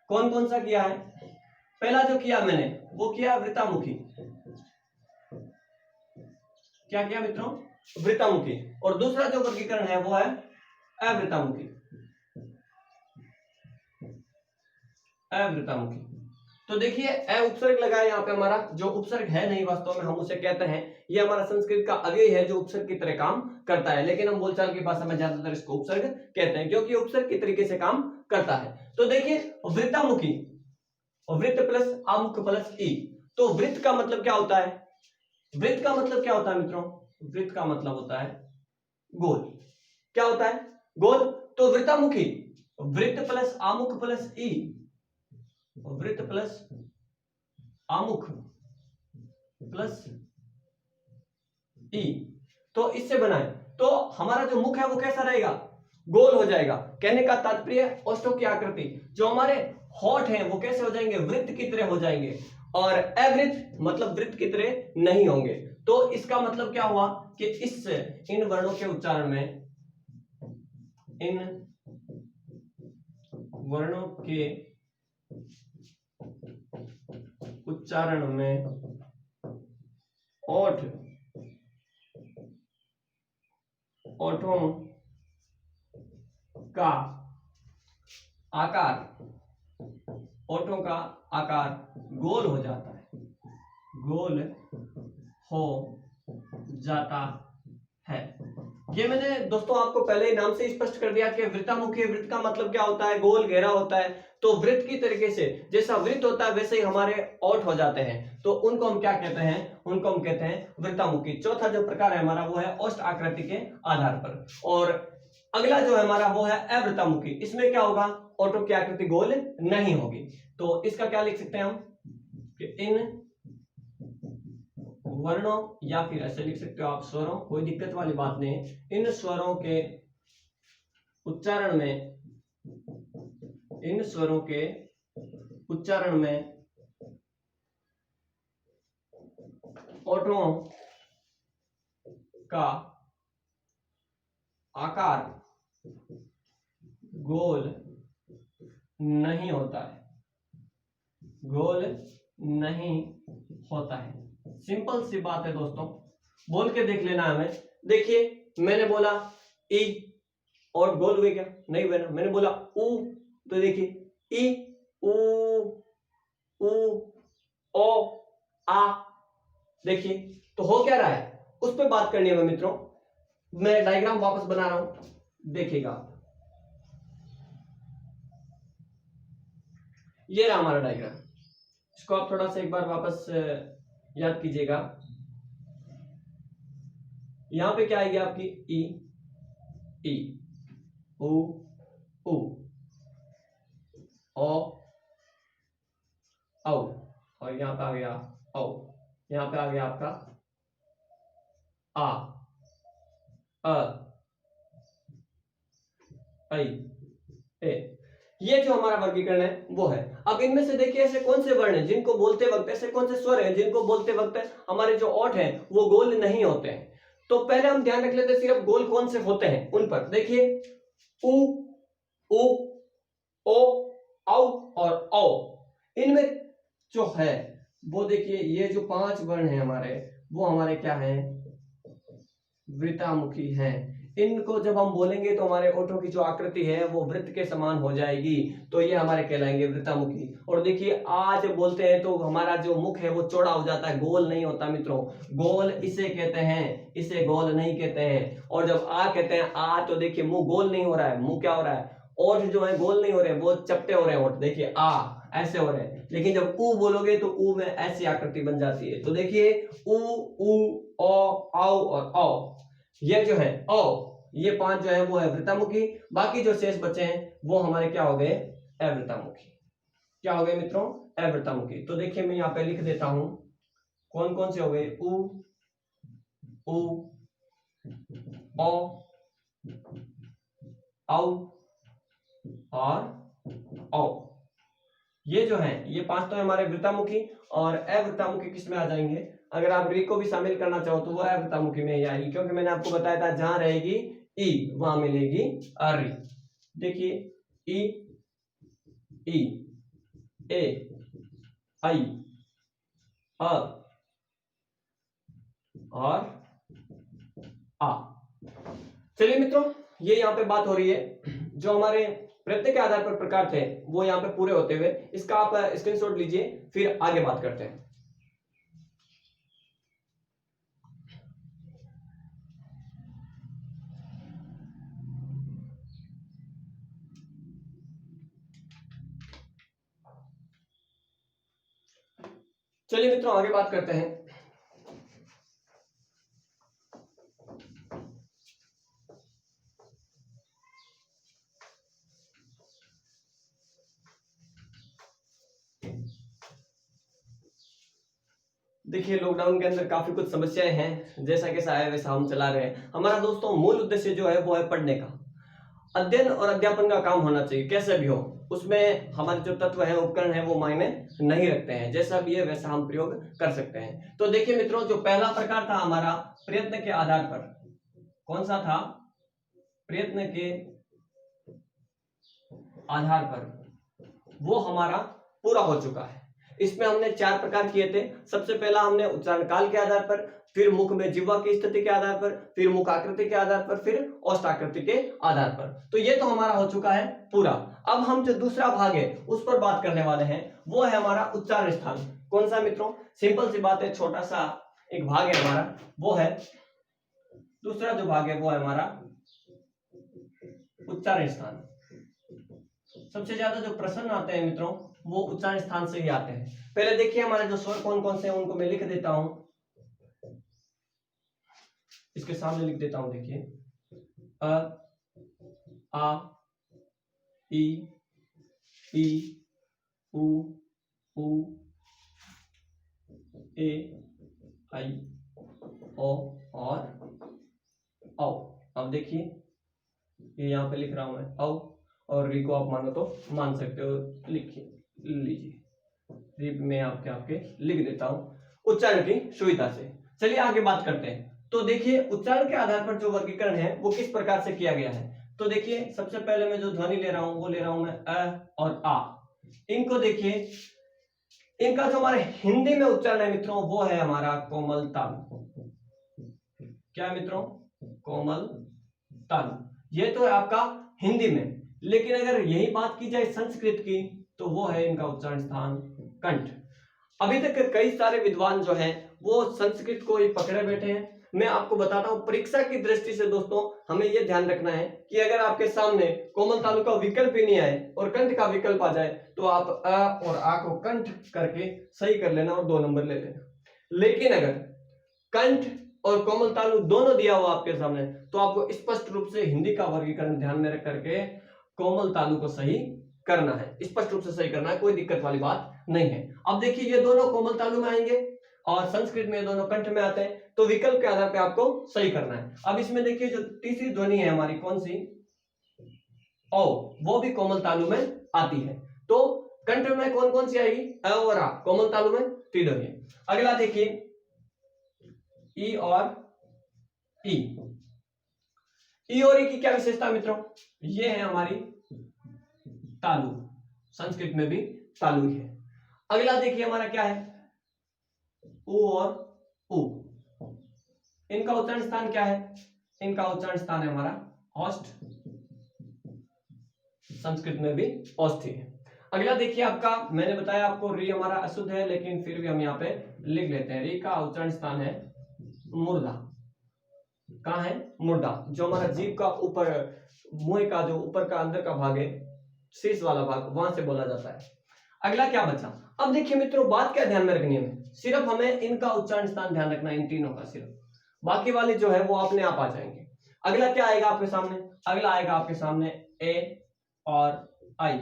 कौन कौन सा किया है, पहला जो किया मैंने वो किया वृत्तामुखी। क्या किया मित्रों, वृत्तामुखी। और दूसरा जो वर्गीकरण है वो है अवृत्तामुखी। अवृत्तामुखी, तो देखिए अ उपसर्ग लगा है यहाँ पे, हमारा जो उपसर्ग है नहीं वास्तव में हम उसे कहते हैं, ये हमारा संस्कृत का अव्यय है जो उपसर्ग की तरह काम करता है, लेकिन हम बोलचाल की भाषा में ज्यादातर इसको उपसर्ग कहते हैं क्योंकि उपसर्ग की तरीके से काम करता है। तो देखिए वृत्तामुखी, वृत्त प्लस आमुख प्लस ई। तो वृत्त का मतलब क्या होता है, वृत्त का मतलब क्या होता है मित्रों, वृत्त का मतलब होता है गोल। क्या होता है, गोल। तो वृत्तामुखी वृत्त प्लस आमुख प्लस ई, वृत्त प्लस आमुख प्लस ई, तो इससे बनाए तो हमारा जो मुख है वो कैसा रहेगा, गोल हो जाएगा। कहने का तात्पर्य औष्ठों की आकृति, जो हमारे हॉट हैं वो कैसे हो जाएंगे, वृत्त की तरह हो जाएंगे, और अवृत्त मतलब वृत्त की तरह नहीं होंगे। तो इसका मतलब क्या हुआ कि इन वर्णों के उच्चारण में, इन वर्णों के उच्चारण में ओठ, ओठों का आकार, ओठों का आकार गोल हो जाता है, गोल हो जाता है। ये मैंने दोस्तों आपको पहले ही नाम से स्पष्ट कर दिया कि वृत्तामुखी, वृत्त का मतलब क्या होता है, गोल घेरा होता है। तो वृत्त की तरीके से जैसा वृत्त होता है वैसे ही हमारे ओठ हो जाते हैं, तो उनको हम क्या कहते हैं, उनको हम कहते हैं वृत्तामुखी। चौथा जो प्रकार है हमारा वो है ओष्ठ आकृति के आधार पर। और अगला जो है हमारा वो है अवृत्तामुखी। इसमें क्या होगा, ओठों की आकृति गोल नहीं होगी। तो इसका क्या लिख सकते हैं हम कि इन वर्णों, या फिर ऐसे लिख सकते हो आप स्वरों, कोई दिक्कत वाली बात नहीं है, इन स्वरों के उच्चारण में, इन स्वरों के उच्चारण में ओठों का आकार गोल नहीं होता है, गोल नहीं होता है। सिंपल सी बात है दोस्तों, बोल के देख लेना हमें। देखिए मैंने बोला ई और गोल हुए क्या, नहीं हुए ना। मैंने बोला ऊ, तो देखिए ई ऊ ऊ ओ आ, देखिए तो हो क्या रहा है, उस पर बात करनी है मित्रों। मैं डायग्राम वापस बना रहा हूं, देखिएगा। ये रहा हमारा डायग्राम, इसको आप थोड़ा सा एक बार वापस याद कीजिएगा। यहां पे क्या आएगी आपकी ई, ई उ उ ओ औ, और यहां पे आ गया औ, यहां पे आ गया आपका आ, अ, ऐ, ए। ये जो हमारा वर्गीकरण है वो है। अब इनमें से देखिए ऐसे कौन से वर्ण हैं जिनको बोलते वक्त, ऐसे कौन से स्वर हैं जिनको बोलते वक्त हमारे जो ओठ हैं वो गोल नहीं होते हैं। तो पहले हम ध्यान रख लेते हैं सिर्फ गोल कौन से होते हैं उन पर। देखिए उ, उ, ओ, औ और औ, इनमें जो है वो देखिए ये जो 5 वर्ण हैं हमारे, वो हमारे क्या हैं, वृत्तामुखी हैं। इनको जब हम बोलेंगे तो हमारे ओठों की जो आकृति है वो वृत्त के समान हो जाएगी, तो ये हमारे कहलाएंगे वृत्तामुखी। और देखिए आ जब बोलते हैं तो हमारा जो मुख है वो चौड़ा हो जाता है, गोल नहीं होता मित्रों। गोल इसे कहते हैं, इसे गोल नहीं कहते हैं। और जब आ कहते हैं आ, तो देखिए मुंह गोल नहीं हो रहा है, मुंह क्या हो रहा है, ओठ जो है गोल नहीं हो रहे, वो चपटे हो रहे हैं ओठ, देखिए आ ऐसे हो रहे हैं। लेकिन जब ऊ बोलोगे तो ऊ में ऐसी आकृति बन जाती है। तो देखिए ऊ, ऊ, ओ, औ और औ, ये जो है ओ, ये 5 जो है वो है वृत्तामुखी। बाकी जो शेष बचे हैं वो हमारे क्या हो गए, अवृत्तामुखी। क्या हो गए मित्रों, अवृत्तामुखी। तो देखिए मैं यहाँ पे लिख देता हूं कौन कौन से हो गए, उ, उ, ओ, औ और औ। ये जो है ये 5 तो है हमारे वृत्तामुखी। और अवृत्तामुखी किस में आ जाएंगे, अगर आप री को भी शामिल करना चाहो तो वो अवृत्तामुखी में ही आएगी, क्योंकि मैंने आपको बताया था जहां रहेगी ई वहां मिलेगी री। देखिए ई, ई, ए, आई, अ और आ। चलिए मित्रों, ये यहाँ पे बात हो रही है जो हमारे प्रत्यय के आधार पर प्रकार थे वो यहाँ पे पूरे होते हुए, इसका आप स्क्रीनशॉट लीजिए, फिर आगे बात करते हैं। चलिए मित्रों आगे बात करते हैं। देखिए लॉकडाउन के अंदर काफी कुछ समस्याएं हैं, जैसा कैसा है वैसा हम चला रहे हैं। हमारा दोस्तों मूल उद्देश्य जो है वो है पढ़ने का। अध्ययन और अध्यापन का काम होना चाहिए, कैसे भी हो उसमें हमारे जो तत्व है, उपकरण है, वो मायने नहीं रखते हैं, जैसा भी है वैसा हम प्रयोग कर सकते हैं। तो देखिए मित्रों, जो पहला प्रकार था हमारा प्रयत्न के आधार पर, कौन सा था? प्रयत्न के आधार पर, वो हमारा पूरा हो चुका है। इसमें हमने 4 प्रकार किए थे। सबसे पहला हमने उच्चारण काल के आधार पर, फिर मुख में जिह्वा की स्थिति के आधार पर, फिर मुख आकृति के आधार पर, फिर औष्ठ आकृति के आधार पर। तो ये तो हमारा हो चुका है पूरा। अब हम जो दूसरा भाग है उस पर बात करने वाले हैं, वो है हमारा उच्चारण स्थान। कौन सा मित्रों? सिंपल सी बात है, छोटा सा एक भाग है हमारा, वो है दूसरा जो भाग है वो है हमारा उच्चारण स्थान। सबसे ज्यादा जो प्रश्न आते हैं मित्रों वो उच्चारण स्थान से ही आते हैं। पहले देखिए हमारे जो स्वर कौन कौन से हैं उनको मैं लिख देता हूं, इसके सामने लिख देता हूं। देखिए अ, आ, ई, उ, ए, आई, ओ और औ। अब देखिए ये यहाँ पे लिख रहा हूं मैं औ, और री को आप मानो तो मान सकते हो, लिखिए लीजिए, री में आपके लिख देता हूं उच्चारण की सुविधा से। चलिए आगे बात करते हैं। तो देखिए उच्चारण के आधार पर जो वर्गीकरण है वो किस प्रकार से किया गया है। तो देखिए सबसे पहले मैं जो ध्वनि ले रहा हूं वो ले रहा हूं मैं अ और आ। इनको देखिए, इनका जो हमारे हिंदी में उच्चारण है मित्रों वो है हमारा कोमल तालु। क्या है मित्रों? कोमल तालु। ये तो है आपका हिंदी में, लेकिन अगर यही बात की जाए संस्कृत की तो वो है इनका उच्चारण स्थान कंठ। अभी तक कई सारे विद्वान जो हैं वो संस्कृत को ही पकड़े बैठे हैं। मैं आपको बताता हूं परीक्षा की दृष्टि से दोस्तों हमें यह ध्यान रखना है कि अगर आपके सामने कोमल तालु का विकल्प ही नहीं आए और कंठ का विकल्प आ जाए तो आप अ और आ को कंठ करके सही कर लेना और 2 नंबर ले लेना। लेकिन अगर कंठ और कोमल तालु दोनों दिया हुआ आपके सामने तो आपको स्पष्ट रूप से हिंदी का वर्गीकरण ध्यान में रख करके कोमल तालु को सही करना है, स्पष्ट रूप से सही करना है, कोई दिक्कत वाली बात नहीं है। अब देखिए ये दोनों कोमल तालु में आएंगे और संस्कृत में ये दोनों कंठ में आते हैं, तो विकल्प के आधार पे आपको सही करना है। अब इसमें देखिए जो तीसरी ध्वनि है हमारी कौन सी? ओ, वो भी कोमल तालु में आती है। तो कंठ में कौन कौन सी आएगी? अ और आ। कोमल तालु में त्रिध्वनि। अगला देखिए ई और ई। ई और ई की क्या विशेषता मित्रों? ये है हमारी तालु, संस्कृत में भी तालु ही है। अगला देखिए हमारा क्या है? उ और उ। इनका उच्चारण स्थान क्या है? इनका उच्चारण स्थान है हमारा औष्ठ, संस्कृत में भी औष्ठ है। अगला देखिए आपका, मैंने बताया आपको री हमारा अशुद्ध है, लेकिन फिर भी हम यहाँ पे लिख लेते हैं। री का उच्चारण स्थान है मूर्धा। कहाँ है? मूर्धा। जो हमारा जीभ का ऊपर, मुंह का जो ऊपर का अंदर का भाग है, शीर्ष वाला भाग, वहां से बोला जाता है। अगला क्या बचा? अब देखिए मित्रों बात क्या ध्यान में रखनी है, सिर्फ हमें इनका उच्चारण स्थान ध्यान रखना है, इन तीनों का सिर्फ, बाकी वाले जो है वो अपने आप आ जाएंगे। अगला क्या आएगा आपके सामने? अगला आएगा आपके सामने ए और आई।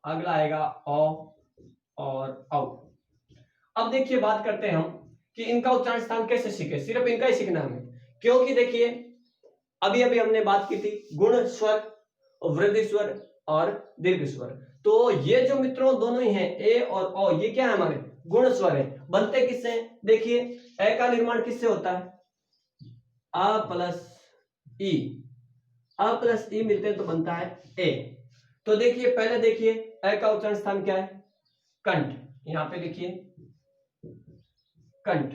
अगला आएगा ओ और औ। अब देखिए बात करते हैं हम कि इनका उच्चारण स्थान कैसे सीखे, सिर्फ इनका ही सीखना हमें, क्योंकि देखिए अभी अभी हमने बात की थी गुण स्वर, वृद्धि स्वर और दीर्घ स्वर। तो ये जो मित्रों दोनों ही हैं ए और ओ, ये क्या है? हमारे गुण स्वर है। बनते किससे हैं? देखिए ए का निर्माण किससे होता है? अ प्लस ई। अ प्लस ई मिलते हैं तो बनता है ए। तो देखिए पहले देखिए ए का उच्चारण स्थान क्या है? कंठ। यहां पे लिखिए कंठ।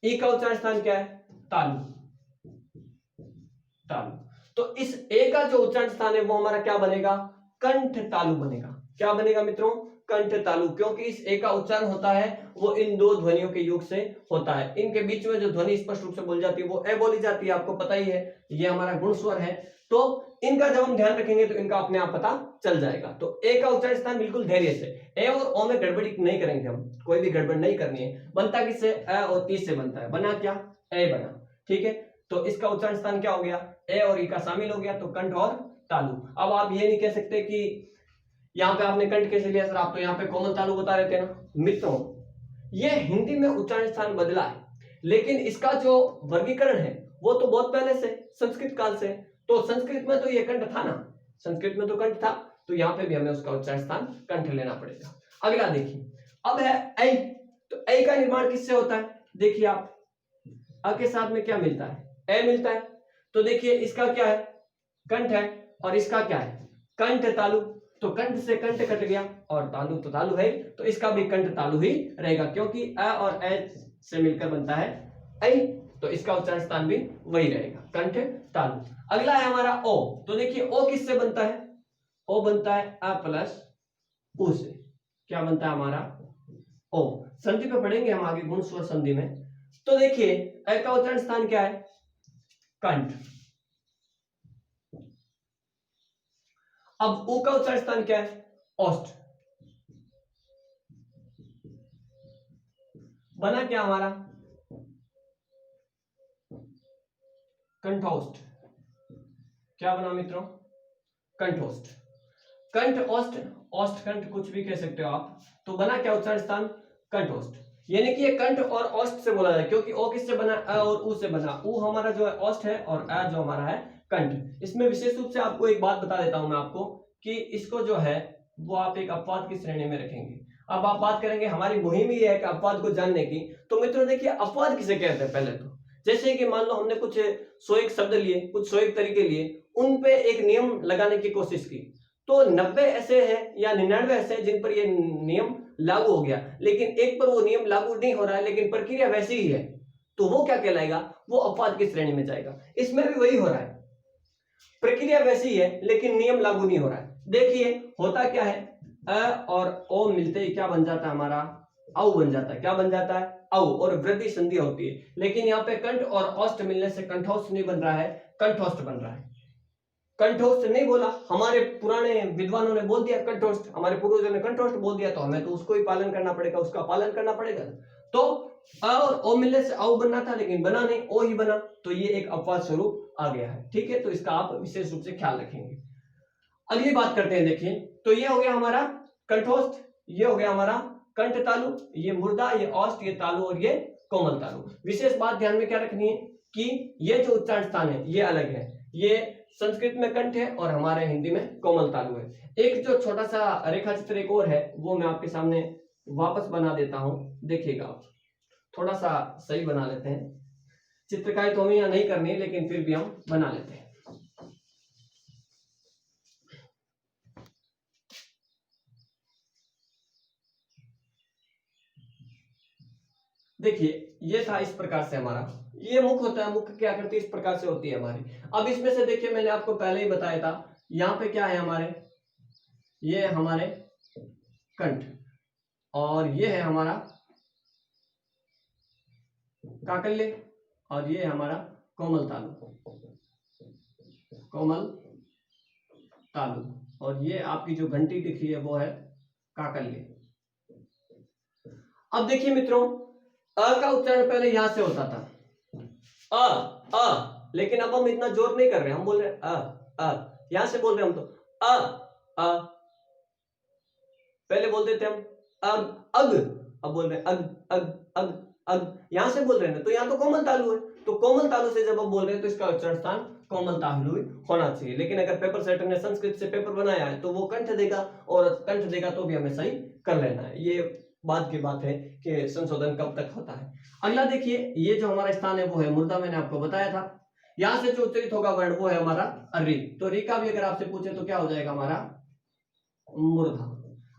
ई का उच्चारण स्थान क्या है? तालु। तालु। तो इस ए का जो उच्चारण स्थान है वो हमारा क्या बनेगा? कंठ तालु बनेगा। क्या बनेगा मित्रों? कंठ तालु, क्योंकि इस ए का उच्चारण होता है वो इन दो ध्वनियों के योग से होता है। इनके बीच में जो ध्वनि स्पष्ट रूप से बोली जाती है वो ए बोली जाती है, आपको पता ही है, ये हमारा गुण स्वर है। तो इनका जब हम ध्यान रखेंगे तो इनका अपने आप पता चल जाएगा। तो ए का उच्चारण स्थान बिल्कुल धैर्य से, ए और ओ में गड़बड़ी नहीं करेंगे हम, कोई भी गड़बड़ नहीं करनी है। बनता किससे? अ और ई से बनता है। बना क्या? ए बना। ठीक है, तो इसका उच्चारण स्थान क्या हो गया? ए और ई का शामिल हो गया, तो कंठ और तालु। अब आप ये नहीं कह सकते कि यहाँ पे आपने कंठ कैसे लिया सर, आप तो यहाँ पे कोमल तालु बता रहे थे ना। मित्रों ये हिंदी में उच्चारण स्थान बदला है, लेकिन इसका जो वर्गीकरण है वो तो बहुत पहले से, संस्कृत काल से। तो संस्कृत में तो ये कंठ था ना, संस्कृत में तो कंठ था, तो यहाँ पे भी हमें उसका उच्चारण स्थान कंठ लेना पड़ेगा। अगला देखिए, अब है ऐ। तो ऐ का निर्माण किससे होता है? देखिए आप, अ के साथ में क्या मिलता है? ए मिलता है। तो देखिए इसका क्या है? कंठ है, और इसका क्या है? कंठ तालु। तो कंठ से कंठ कट गया, और तालु तो तालु है, तो इसका भी कंठ तालु ही रहेगा, क्योंकि अ और ए से मिलकर बनता है ऐ, तो इसका उच्चारण स्थान भी वही रहेगा, कंठ तालु। अगला है हमारा ओ। तो देखिए ओ किससे बनता है? ओ बनता है अ प्लस उ से। क्या बनता है हमारा? ओ। संधि पे पढ़ेंगे हम आगे, गुण स्वर संधि में। तो देखिए अ का उच्चारण स्थान क्या है? कंठ। अब उ का उच्चारण स्थान क्या है? ओष्ठ। बना क्या हमारा? कंठोष्ठ। क्या बना मित्रों? कंठोष्ठ। कंठ ओष्ठ, ओष्ठ कंठ कुछ भी कह सकते हो आप। तो बना क्या उच्चारण स्थान? कंठोष्ठ। यानी कि ये कंठ और ओष्ठ से बोला जाए, क्योंकि ओ किससे बना? अ और उ से बना। उ हमारा जो है ओष्ठ है, और अ जो हमारा है कंठ। इसमें विशेष रूप से आपको एक बात बता देता हूं मैं आपको, कि इसको जो है वो आप एक अपवाद की श्रेणी में रखेंगे। अब आप बात करेंगे, हमारी मुहिम ही है कि अपवाद को जानने की। तो मित्रों देखिए, अपवाद किसे कहते हैं? पहले तो जैसे कि मान लो हमने कुछ 101 शब्द लिए, कुछ 101 तरीके लिए, उन पे एक नियम लगाने की कोशिश की, तो 90 ऐसे हैं या 99 ऐसे हैं जिन पर ये नियम लागू हो गया, लेकिन एक पर वो नियम लागू नहीं हो रहा है, लेकिन प्रक्रिया वैसी ही है, तो वो क्या कहलाएगा? वो अपवाद की श्रेणी में जाएगा। इसमें भी वही हो रहा है, प्रक्रिया वैसी है लेकिन नियम लागू नहीं हो रहा है। देखिए होता क्या है, अ और ओ मिलते ही क्या बन जाता है हमारा? औ बन जाता है। क्या बन जाता है? औ, और वृद्धि संधि होती है। लेकिन यहाँ पे कंठ और ओष्ठ मिलने से कंठोष्ठ नहीं बन रहा है, कंठोष्ठ बन रहा है। कंठोष्ठ नहीं बोला, हमारे पुराने विद्वानों ने बोल दिया कंठोष्ठ, हमारे पूर्वजों ने कंठोष्ठ बोल दिया, तो हमें तो उसको ही पालन करना पड़ेगा, उसका पालन करना पड़ेगा। तो अ और ओ मिलने से औ बनना था, लेकिन बना नहीं, ओ ही बना, तो ये एक अपवाद स्वरूप आ गया है। ठीक है, तो इसका आप विशेष रूप से ख्याल रखेंगे। अगली बात करते हैं। देखिए, तो ये हो गया हमारा कंठोष्ठ, ये हो गया हमारा कंठ तालु, ये मुर्दा, ये ओष्ठ, ये तालु और ये कोमल तालु। विशेष बात ध्यान में क्या रखनी है कि ये जो उच्चारण स्थान है ये अलग है, ये संस्कृत में कंठ है और हमारे हिंदी में कोमल तालु है। एक जो छोटा सा रेखा चित्र एक और है, वो मैं आपके सामने वापस बना देता हूं, देखिएगा आप। थोड़ा सा सही बना लेते हैं, चित्रकारी तो हमें यहाँ नहीं करनी है, लेकिन फिर भी हम बना लेते हैं। देखिए ये था इस प्रकार से हमारा, ये मुख होता है, मुख क्या करती है? इस प्रकार से होती है हमारी। अब इसमें से देखिए, मैंने आपको पहले ही बताया था, यहाँ पे क्या है हमारे? ये हमारे कंठ, और ये है हमारा काकल्य, और ये है हमारा कोमल तालु, कोमल तालु, और ये आपकी जो घंटी दिख रही है वो है काकल्य। अब देखिए मित्रों, अ का उच्चारण पहले यहां से होता था, अ, लेकिन अब हम इतना जोर नहीं कर रहे, हम बोल रहे अ, यहां से बोल रहे हम तो अ, पहले बोलते थे हम अग, अब बोल रहे अग, यहां से बोल रहे हैं, तो यहां तो कोमल तालु है, तो कोमल तालु से जब हम बोल रहे हैं तो इसका उच्चारण स्थान कोमल तालु होना चाहिए। लेकिन अगर पेपर सेटर ने संस्कृत से पेपर बनाया है तो वो कंठ देगा, और कंठ देगा तो भी हमें सही कर लेना है। ये बाद की बात है कि संशोधन कब तक होता है। अगला देखिए, ये जो हमारा स्थान है वो है मुर्दा, मैंने आपको बताया था। यहां से जो उच्चरित होगा वर्ण वो है हमारा रि, तो रि का भी अगर आपसे पूछे तो क्या हो जाएगा हमारा? मूर्धा।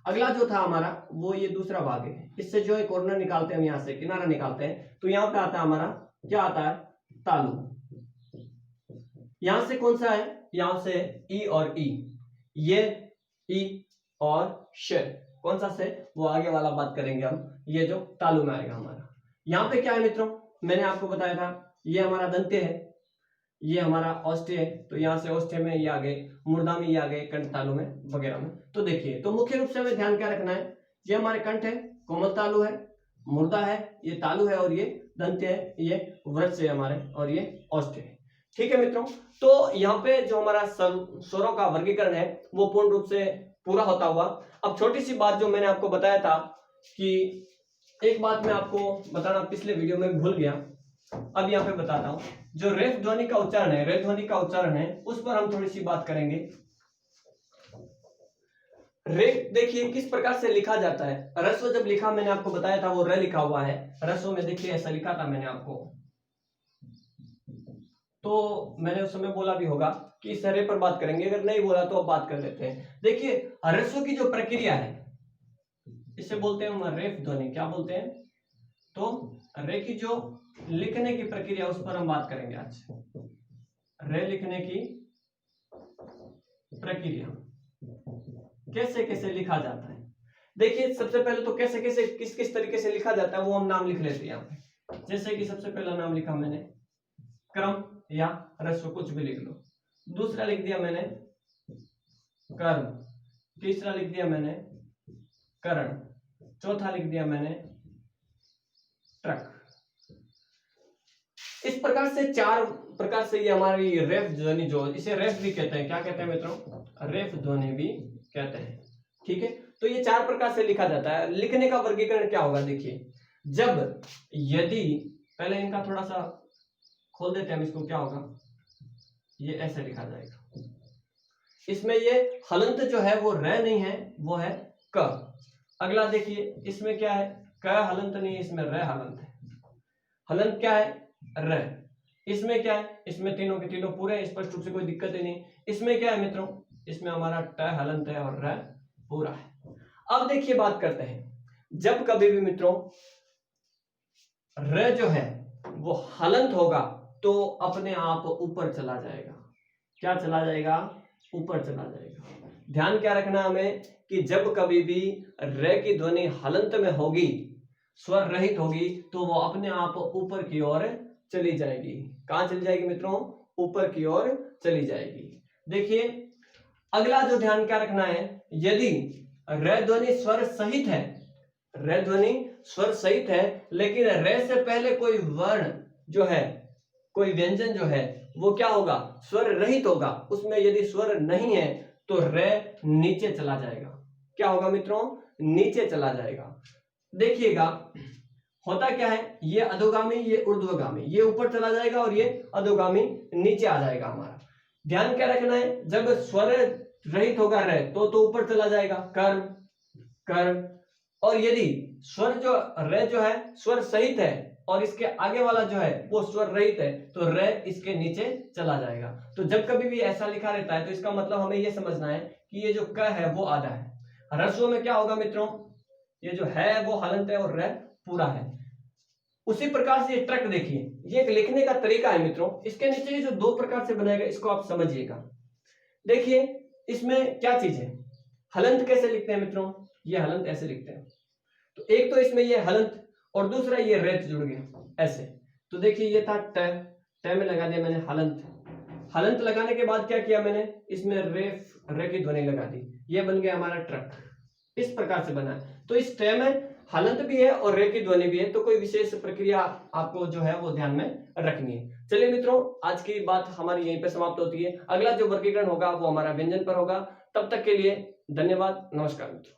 अगला जो था हमारा वो ये दूसरा भाग है, इससे जो है कॉर्नर निकालते हैं हम, यहाँ से किनारा निकालते हैं, तो यहाँ पे आता है हमारा, क्या आता है? तालु। यहां से कौन सा है? यहां से ई और ई, ये ई और श, कौन सा से? वो आगे वाला बात करेंगे हम, ये जो तालु में आएगा हमारा। यहाँ पे क्या है मित्रों? मैंने आपको बताया था, ये हमारा दंत्य है, ये हमारा ओष्ठ्य है, तो यहाँ से ओष्ठ्य में ये आ गए, मुर्दा में ये आ गए, कंठ तालु में वगैरह में। तो देखिए, तो मुख्य रूप से हमें ध्यान क्या रखना है? ये हमारे कंठ है, कोमल तालु है, मुर्दा है, ये तालु है, और ये दंत्य है, ये वृक्ष है हमारे, और ये ओष्ठ्य है। ठीक है मित्रों, तो यहाँ पे जो हमारा स्वरों का वर्गीकरण है वो पूर्ण रूप से पूरा होता हुआ। अब छोटी सी बात जो मैंने आपको बताया था, कि एक बात मैं आपको बताना पिछले वीडियो में भूल गया, अब यहाँ पे बताता हूं, जो रेफ ध्वनि का उच्चारण है, रे ध्वनि का उच्चारण है, उस पर हम थोड़ी सी बात करेंगे। रे देखिए किस प्रकार से लिखा जाता है। ह्रस्व जब लिखा मैंने आपको बताया था वो रे लिखा हुआ है, ह्रस्व में देखिए ऐसा लिखा था मैंने आपको, तो मैंने उस समय बोला भी होगा कि इस रे पर बात करेंगे, अगर नहीं बोला तो अब बात कर लेते हैं। देखिए ह्रस्व की जो प्रक्रिया है इसे बोलते हैं हम रेफ ध्वनि। क्या बोलते हैं? तो रे की जो लिखने की प्रक्रिया उस पर हम बात करेंगे आज। रे लिखने की प्रक्रिया कैसे कैसे लिखा जाता है। देखिए सबसे पहले तो कैसे कैसे किस किस तरीके से लिखा जाता है वो हम नाम लिख लेते हैं यहाँ पे। जैसे कि सबसे पहला नाम लिखा मैंने क्रम या ह्रस्व, कुछ भी लिख लो। दूसरा लिख दिया मैंने कर्म, तीसरा लिख दिया मैंने करण, चौथा लिख दिया मैंने ट्रक। इस प्रकार से चार प्रकार से ये हमारी रेफ ध्वनि, जो इसे रेफ भी कहते हैं, क्या कहते हैं मित्रों? रेफ ध्वनि भी कहते हैं। ठीक है, तो ये चार प्रकार से लिखा जाता है। लिखने का वर्गीकरण क्या होगा? देखिए जब यदि, पहले इनका थोड़ा सा खोल देते हैं हम इसको, क्या होगा? ये ऐसे लिखा जाएगा। इसमें ये हलंत जो है वो र नहीं है, वो है क। अगला देखिए इसमें क्या है? क हलंत नहीं है, इसमें र हलंत है। हलंत क्या है? र। इसमें क्या है? इसमें तीनों के तीनों पूरे स्पष्ट रूप से कोई दिक्कत ही नहीं। इसमें क्या है मित्रों? इसमें हमारा ट हलंत है और र पूरा है। अब देखिए बात करते हैं, जब कभी भी मित्रों र जो है वो हलंत होगा तो अपने आप ऊपर चला जाएगा। क्या चला जाएगा? ऊपर चला जाएगा। ध्यान क्या रखना हमें कि जब कभी भी र की ध्वनि हलंत में होगी, स्वर रहित होगी, तो वो अपने आप ऊपर की ओर चली जाएगी। कहां चली जाएगी मित्रों? ऊपर की ओर चली जाएगी। देखिए अगला जो ध्यान क्या रखना है, यदि र ध्वनि स्वर सहित है, र ध्वनि स्वर सहित है, लेकिन र से पहले कोई वर्ण जो है, कोई व्यंजन जो है वो क्या होगा? स्वर रहित होगा। उसमें यदि स्वर नहीं है तो र नीचे चला जाएगा। क्या होगा मित्रों? नीचे चला जाएगा। देखिएगा होता क्या है, ये अधोगामी, ये ऊर्ध्वगामी, ये ऊपर चला जाएगा और ये अधोगामी नीचे आ जाएगा हमारा। ध्यान क्या रखना है, जब स्वर रहित होगा र तो ऊपर चला जाएगा कर्म कर्म, और यदि स्वर जो र जो है स्वर सहित है और इसके आगे वाला जो है वो स्वर रहित है तो र इसके नीचे चला जाएगा। तो जब कभी भी ऐसा लिखा रहता है तो इसका मतलब हमें ये समझना है कि ये जो क है वो आधा है। ह्रस्व में क्या होगा मित्रों? ये जो है वो हलंत है और र पूरा है। उसी प्रकार से ये ट्रक देखिए, ये एक लिखने का तरीका है मित्रों। इसके नीचे ये जो दो प्रकार से बनाएगा इसको आप समझिएगा। देखिए इसमें क्या चीज है, हलंत कैसे लिखते हैं मित्रों? ये हलंत ऐसे लिखते हैं। तो एक तो इसमें ये हलंत और दूसरा ये रेत जुड़ गया ऐसे। तो देखिए ये था ट में लगा दिया मैंने हलंत। हलंत लगाने के बाद क्या किया मैंने? इसमें रेफ रे की ध्वनि लगा दी, ये बन गया हमारा ट्रक। इस प्रकार से बना है। तो इस ट में हलंत भी है और रे की ध्वनि भी है, तो कोई विशेष प्रक्रिया आपको जो है वो ध्यान में रखनी है। चलिए मित्रों आज की बात हमारी यहीं पे समाप्त होती है। अगला जो वर्गीकरण होगा वो हमारा व्यंजन पर होगा। तब तक के लिए धन्यवाद, नमस्कार मित्रों।